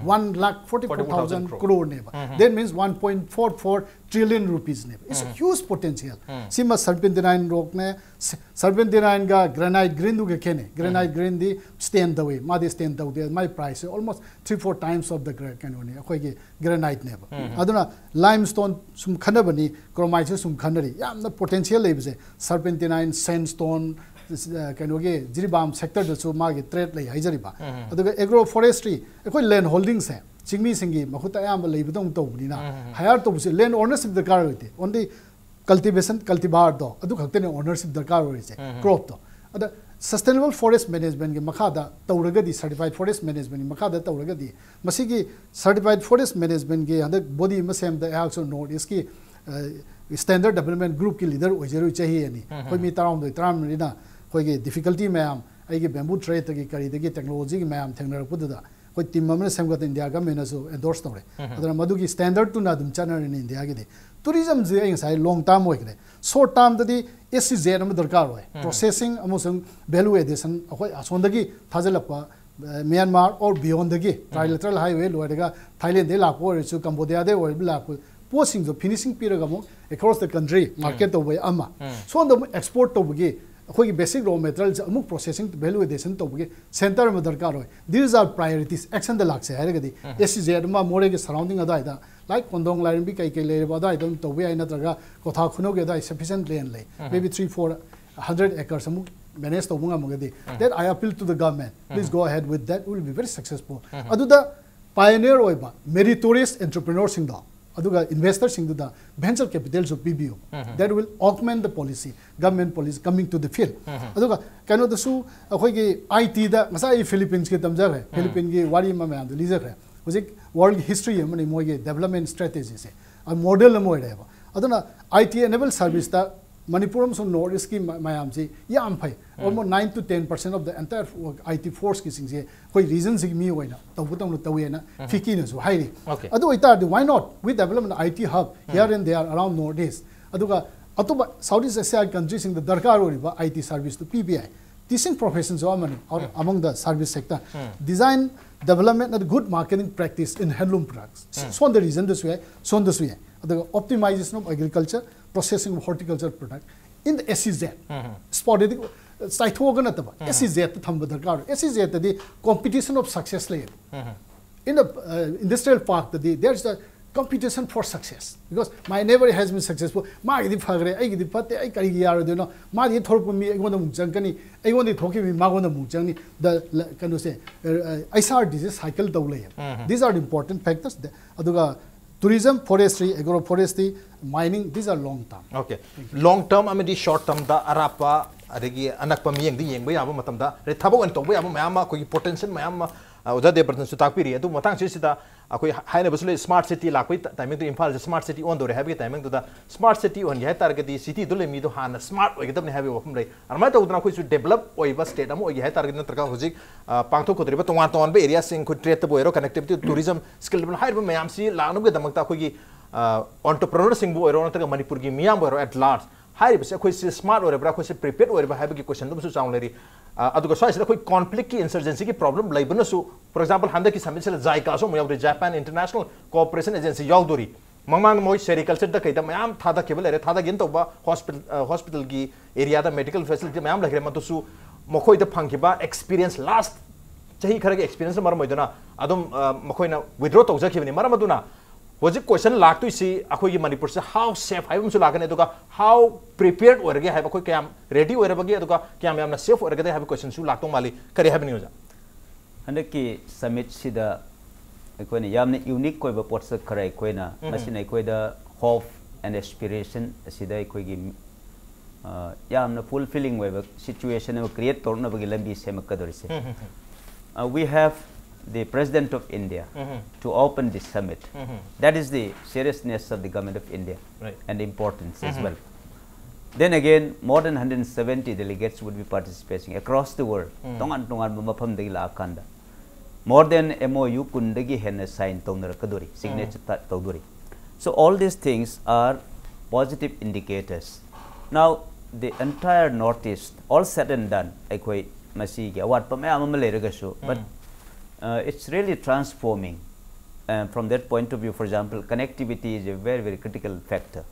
1,44,000 crore ne that means 1.44 trillion rupees ne it's a huge potential sima serpentine rock ne serpentine ga granite green du ke ne granite green di stand the way ma di stand the my price almost 3-4 times of the kind ne khoi ge granite ne aduna limestone sum khanabani chromite sum khanari yamna potential lebse serpentine sandstone कनोगे Jiribam sector दसु मागे trade ले हाइजरिबा अदुगा agro forestry एकोय land holdings है चिंगमी सिंगी मखुत आयाम लेबदों तौबनिना हायर तौबसे लैंड ओनरशिप दरकार होते ओनली कल्टीवेशन कल्टीबार दो अदु खक्तने ओनरशिप दरकार होइसे क्रॉप तो अद सस्टेनेबल फॉरेस्ट मैनेजमेंट के मखादा तौरगदी सर्टिफाइड फॉरेस्ट मैनेजमेंट मखादा तौरगदी मसिगी सर्टिफाइड फॉरेस्ट मैनेजमेंट के हदक बॉडी मसेम द एक्शन नोट इसकी स्टैंडर्ड डेवलपमेंट ग्रुप की लीडर ओइजरु चाहिए नि कोई मी ताराम दो ताराम रिना कोई डिफिकल्टी मैम आई बेम्बू ट्रेड की करी टेक्नोलॉजी मैम थेंगनरपुदा कोई टीम अमने सेमगत इंडिया गवर्नमेंट एंडोर्स तौरे अदना मधुगी स्टैंडर्ड तुना दुम चनरन इंडिया के टूरिज्म जे आई लॉन्ग टर्म होइकरे शॉर्ट टर्म ददी एससीजेड अम दरकार होय प्रोसेसिंग अमसंग वैल्यू एडिशन अखोय असोंदगी थाजलपा म्यांमार और बियॉन्ड दगी ट्राइलेटरल हाईवे लोयरगा थाईलैंड दे लापो रेसु कंबोडिया दे और लापो पोसिंग जो फिनिशिंग पीरगमो अक्रॉस द कंट्री मार्केट तो अमा सोंद एक्सपोर्ट तौबगी अखोई बेसिक रॉ मटेरियल अमुक प्रोसेसिंग वैल्यू एडिशन तौबगी सेंटर में दरकार होय these are priorities action the लाक्से हायरगदी एससीजेड मा मोरे के सराउंडिंग अदायदा लाइक कोंदोंग लाइरबी कई कई लेरबा अदायदम तौबे आइ नत्रगा कोथा खुनोगे अदाय सफिशिएंट लैंड ले मेबी 3-400 acres अमुक मैनेज तौबंगा मगदी that I appeal to the government please go ahead with that will be very successful अदुदा पायनियर ओइबा मेरिटोरियस एंटरप्रेन्योर सिंग दा अदुगा इन्वेस्टर सिंग दा वेंचर कैपिटल जो पीबीओ that will augment the policy government policy coming to the field अदुगा कनो दसु अखोई आईटी दा मसा फिलीपींस के तमजर है फिलीपीन की वारी मा मैम लीजर है हुजिक वर्ल्ड हिस्ट्री मनी मोगे डेवलपमेंट स्ट्रेटेजी से आ मॉडल मोय अदुना आईटी एनेबल सर्विस दा Manipur so North is की मैम से याम फाइ almost 9 to 10% of the entire IT force की सिंगे कोई reason से मी होइना तबुतम तवे ना फिकी न सो हाइरी अदु इता why not we develop an IT hub here and there around Northeast अदुगा अतुबा Southeast Asia countries in the दरकार Horiba IT service to PBI teaching professions are many or among the service sector design development and good marketing practice in handloom products so on the reason this way so on this way the optimization of agriculture processing of horticulture product in the SEZ spotted site organ at the SEZ to thumb the car SEZ the competition of success layer in the industrial park there's the competition for success because my neighbor has been successful ma gi phagre ai gi patte ai kari gi yaro no ma gi thorpu mi ai gonda mung kani ai gondi thoki mi ma gonda mung changni the kanu se isr disease cycle daw lay these are the important factors aduga tourism forestry agroforestry mining these are long term okay long term amedi short term da arapa adagi anakpa mi yeng di yeng ba yaba matam da re thabo an tongba yaba mayama ko potential mayama uda de person su takpiri adu matang sida akoi haina basule smart city lakoi timing to imphal smart city on dore have timing to the smart city on ya target city dole mi do han smart oi gadam ne have wakum rai arma to udna khoi su develop oi ba state am oi ya target na tarka hojik pangtho ko deriba tongan tongan be area sing khoi trade to boero connectivity tourism skill level high ba mayam si lanu ge damak ta khoi gi entrepreneur sing bo ero na tarka manipur gi miyam bo at large high base khoi si smart oi bra khoi si prepared oi ba have gi question dum su chaung leri aduga sai sida khoi conflict ki insurgency ki problem laibana su for example handa ki samil sel jaika so mo Japan International Cooperation Agency yaudori Mamang moi sericulture da kaita mayam thada kebal ere thada gin toba hospital gi area da medical facility mayam lagre matusu mokhoi da phangkiba experience last chahi khara experience mar moidona adum mokhoi na withdraw tawjakibani mar maduna Wajib question lak tu si aku ini Manipur se how safe hai muncul lagan itu ka how prepared orangnya hai aku kaya ready orang bagi itu ka kaya memang safe orangnya hai question su lak tu mali kari hai bini uja. Anda ki summit sida aku ni yamne unique koi bapot se kara aku na masih na aku da hope and aspiration sida aku ki yamne fulfilling way situation yang create torna bagi lambi semak kadori se. We have the President of India to open this summit. That is the seriousness of the government of India and the importance as well. Then again, more than 170 delegates would be participating across the world. Tongan mapam dagi la akanda. More than MOU kundagi henna sign tongnar kaduri signature tawduri. So all these things are positive indicators. Now the entire Northeast, all said and done, aikoi masi ge award pa may amamale show, but it's really transforming. From that point of view, for example, connectivity is a very critical factor.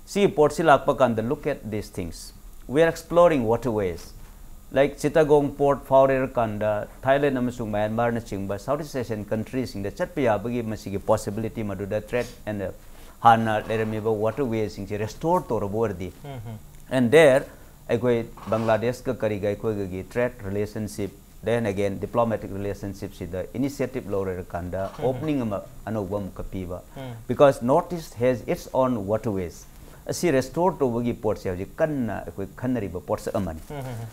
See, Port Silakpakanda, look at these things. We are exploring waterways. Like Chittagong Port, Faurer Kanda, Thailand, Amasung, Myanmar, Nachingba, Southeast Asian countries in the Chatpaya, Bagi Masigi possibility, Maduda threat, and Hana, Leramiba waterways in restored Torobordi. And there, I go Bangladesh, Kariga, threat relationship. Then again, diplomatic relationships with the initiative Laura Kanda, opening Anogam Kapiva. Because Northeast has its own waterways. See, restored to Wagi ports, Kanariba ports Aman.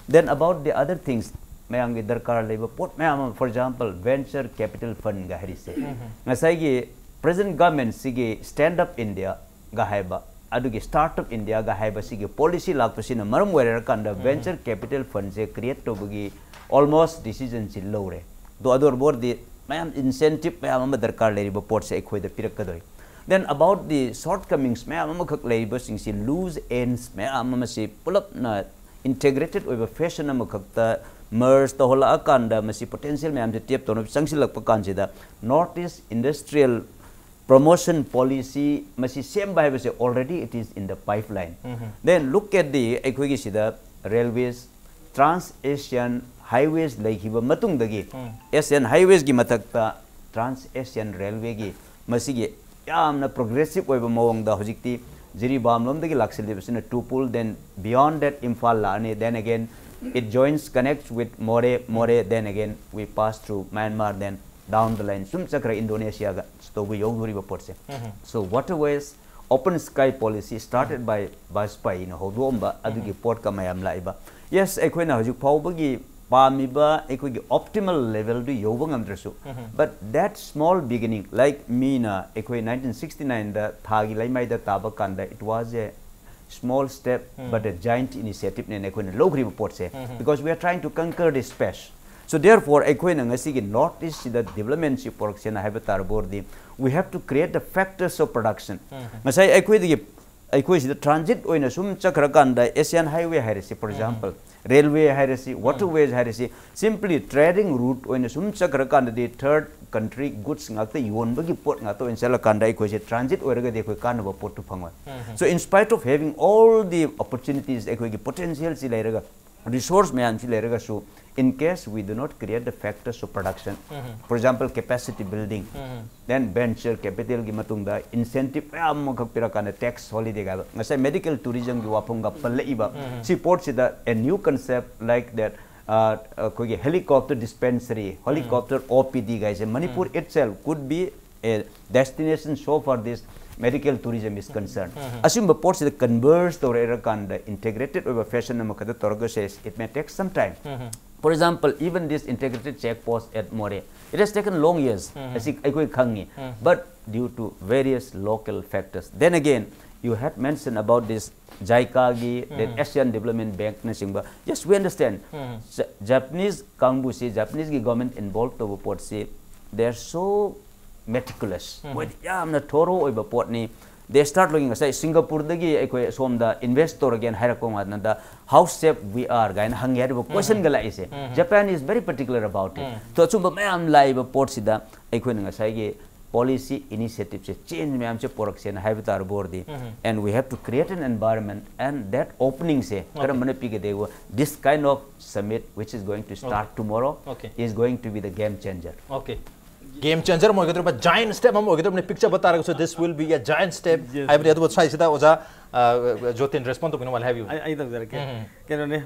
Then about the other things, Mayang Darkar Labor Port, for example, Venture Capital Fund Gaharise. Nasagi, present government Sige Stand Up India Gahaiba, Adugi Startup India Gahaiba Sige policy Lakpasina Maramware Kanda Venture Capital Funds create to Bugi. Almost decisions in low rate. Do other board the incentive darkar labor ports equate the pirakadori. Then about the shortcomings, labor since loose ends, pull up na integrated with a fashion merge the whole akanda, masi potential may the tip on Sangsilak Pakanjida, Northeast industrial promotion policy, masi same by already it is in the pipeline. Then look at the Equigishida railways, Trans-Asian highways like hiba matung dagi Asian highways gi matakta Trans-Asian railway gi masigi yamna progressive oiba mawang da hojikti Jiribam lom dagi laksilibasina Tupul, then beyond that Imphal Lani, then again it joins connects with More, then again we pass through Myanmar, then down the line Sumchakra Indonesia ga so we yoguri porse. So waterways open sky policy started by Bajpayee no hodomba adugi port ka mayam laiba. Yes, ekwena hojuk paubagi Pamiba optimal level do yobang amdrasu. But that small beginning, like Mina, 1969, the Thagi Laimaida Tabakanda, it was a small step but a giant initiative in low report say because we are trying to conquer this space. So therefore, Northeast the development portion habitat we have to create the factors of production. Masai the transit oina sum chakrakanda Asian highway hiracy, for example, railway hiracy, waterways hiracy, simply trading route oina sum chakrakanda the third country goods ngakta yon bagi port ngato in salakanda equation transit oraga de kanaba port to phangwa. So in spite of having all the opportunities potential si lairaga resource man si lairaga so in case we do not create the factors of production, for example, capacity building, then venture capital gi matungda incentive tax holiday ga ngasai medical tourism gi wapunga palleiba si port sida a new concept like that helicopter dispensary, helicopter OPD guys. Manipur itself could be a destination so far this medical tourism is concerned. Assume the ports that converse the Rarakanda integrated over fashion namakada Torgo says it may take some time. For example, even this integrated check post at More, it has taken long years, but due to various local factors. Then again, you had mentioned about this JICA, the Asian Development Bank, yes, we understand. Japanese Kangbusi, Japanese government involved over port say they are so meticulous. They start looking at Singapore, the investor again, how safe we are. Japan is very particular about it. So, I am live port sida, policy initiative se change me am se porak se na have tar board and we have to create an environment and that opening se kara mane pi ge dewa this kind of summit which is going to start tomorrow is going to be the game changer. Okay, game changer mo ge but giant step mo ge ne picture bata raga, so this will be a giant step. I believe that sai sida oja Jotin respond to me will have you. I don't know keno ne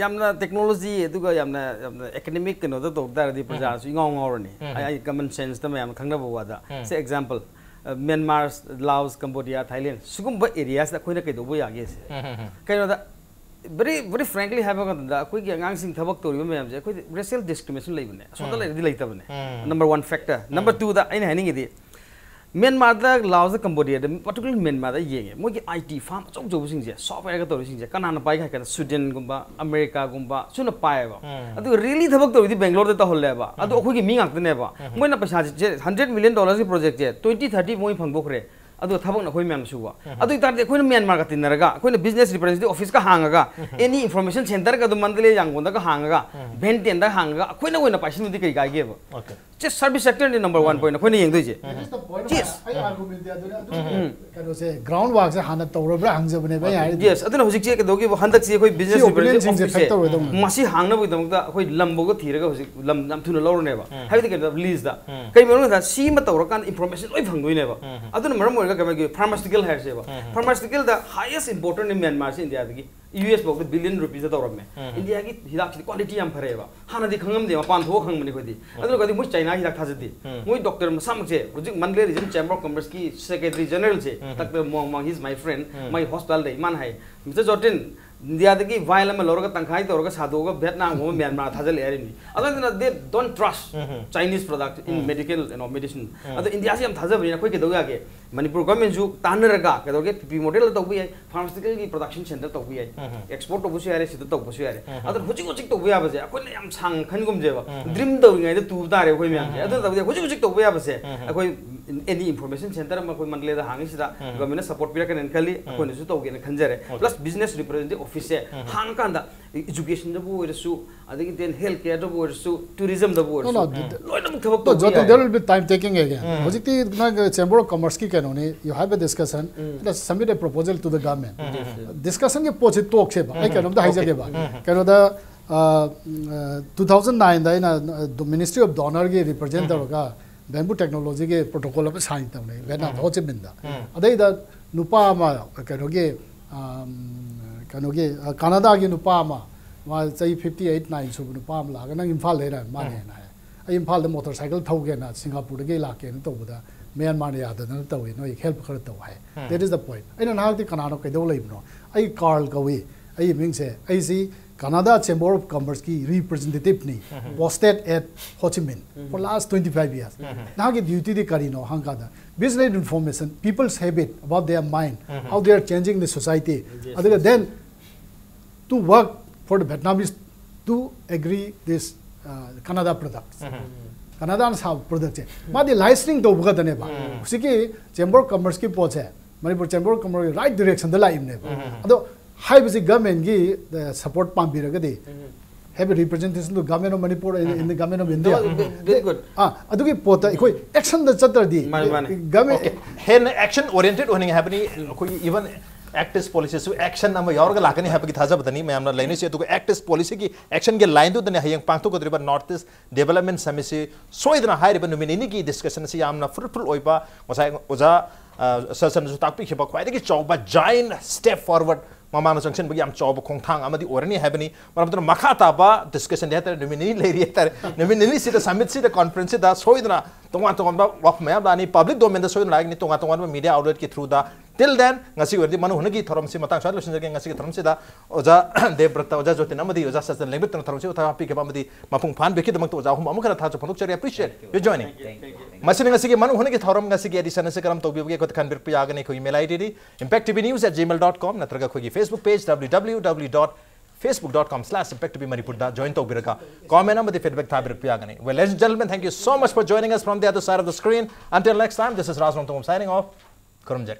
yamna technology eduga yamna academic keno da tok dar di praja su ngong ngor ni I common sense ta mayam khangna bawa da say example Myanmar, Laos, Cambodia, Thailand sugumba areas da khoina kai do bo yage se keno da very frankly have da koi gi angang sing thabak tori mayam je koi racial discrimination lai bane so da lai di lai ta bane number 1 factor. Number 2 da aina haning idi Myanmar da Laos da Cambodia da particularly Myanmar da yenge mo gi IT farm chong jo sing je software ga tori sing je kana na pai ka Sweden gumba America gumba suna pai ba adu really thabak tori di Bangalore da holle ba adu khoi gi mi ngak ne ba mo na paisa je $100 million ki project je 2030 mo phang bokre adu thabak na khoi myam su ba adu tar de khoi na Myanmar ka tinaraga khoi na business representative office ka hangaga any information center ka du mandale yangon da ka hangaga Benten da hangaga khoi na paisa nu di kai ga ge ba okay just service sector ni number 1 point khoi na yeng doi je yes I argument dia adu kano se ground work se hana tawrabra hangja bane ba yari yes adu na hojik che ke dogi handak se khoi business representative office masi hangna bu dam da khoi lambo go thiraga hojik lam nam thuna lor ne ba habi ke release da kai mero da si ma tawra kan information oi phang doi ne ba adu na maram pharmaceutical hair se ba pharmaceutical the highest important in Myanmar se India gi US bok billion rupees da tawra me India gi hidak ki quality am phare ba hana di khangam de ma pan tho khang mani khoi di adu ka di mu China hidak thajadi mu doctor sam se hojik Mandalay region chamber of commerce ki secretary general se tak mong he is my friend my hospital de man hai Mr. Jotin India the violence ma lorga tangkhai to roga sadu ga Vietnam go Myanmar thajal eri ni adana they don't trust Chinese product in medical medicine adu India se am thajab ni koi ke doga ke Manipur government ju tanaraga ke doge PP model to bi pharmaceutical ki production center to bi export to bu se are se to bu se are adu hojik to bu ya ba je koi am sang khan gum je ba dream do ngai de tu da re koi myam je adu hojik to bu ya ba se koi any information center ma koi mandle da hangi sida government support pira kan khali koi ne su to ge khanjare plus business representative office hang kan da education da bu su adagi then health care da bu su tourism da bu no loina mu thabak to jotin there will be time taking again hojik ti na chamber of commerce ki kanone you have a discussion let's submit a proposal to the government discussion ke poche talk se ba ai kanom da haija ke ba kano da 2009 da ina the ministry of donor ge representative ga bamboo technology ke protocol of sign ta ne Vietnam ho che min da adai da nupa ma kano ge Canada gi nupa ma ma chai 58 9 su nupa ma la ga nang Imphal le ra ma ne na ai Imphal de motorcycle thau ge na Singapore ge la ke na to da Myanmar ya da na to we no help khar to hai that is the point ai na na ti kanano ke do lai no ai Carl Gawi ai ming se ai si Canada Chamber of Commerce ki representative ni posted at Ho Chi Minh for last 25 years na ge duty di kari no hang ka da business information people's habit about their mind how they are changing the society then to work for the Vietnamese to agree this Canada products Canada sa product ma di licensing to buka dane ba usiki Chamber of Commerce ki poche Manipur Chamber of Commerce right direction da la imne ado high basic government gi the support pam biraga di have a representation to government of Manipur in the government of India very good adu ki pota koi action da chatar di government hen action oriented honing happening koi even actist policy so action nama yorga lakani happy thaja badani मैं हमना line से तो actist policy की action के line तो दने हयंग पांतो को द्रिबा north east development summit से सोइदना high ribbon mini की discussion से यामना fruitful ओइबा वसाय ओजा ससन जो ताकपी खिबा ख्वाइदे की चौबा giant step forward mamana junction bagi am chawba khongthang amadi orani habani maramdra makha ta ba discussion de ta nomini leri ta nomini si the summit si the conference da soidna tonga ba wak ma da ni public domain da soidna lagi ni tonga media outlet ki through da till then ngasi werdi manu hunagi thorom si matang sa losin ngasi ki thorom si da oja debrata oja jotin amadi oja sasan lebit thorom si utha pi ke amadi mapung phan beki damang to oja hum amukara tha phondok chari appreciate you joining masini ngasi ki manu hunagi thorom ngasi ki edition se karam to bi ko khan bir pi agane ko email id impacttvnews@gmail.com natraga ko Facebook page www.facebook.com/impacttvmanipur da join to biraka comment amadi feedback tha bir pi agane well ladies and gentlemen thank you so much for joining us from the other side of the screen until next time this is Raj Rongtong signing off Kurumjak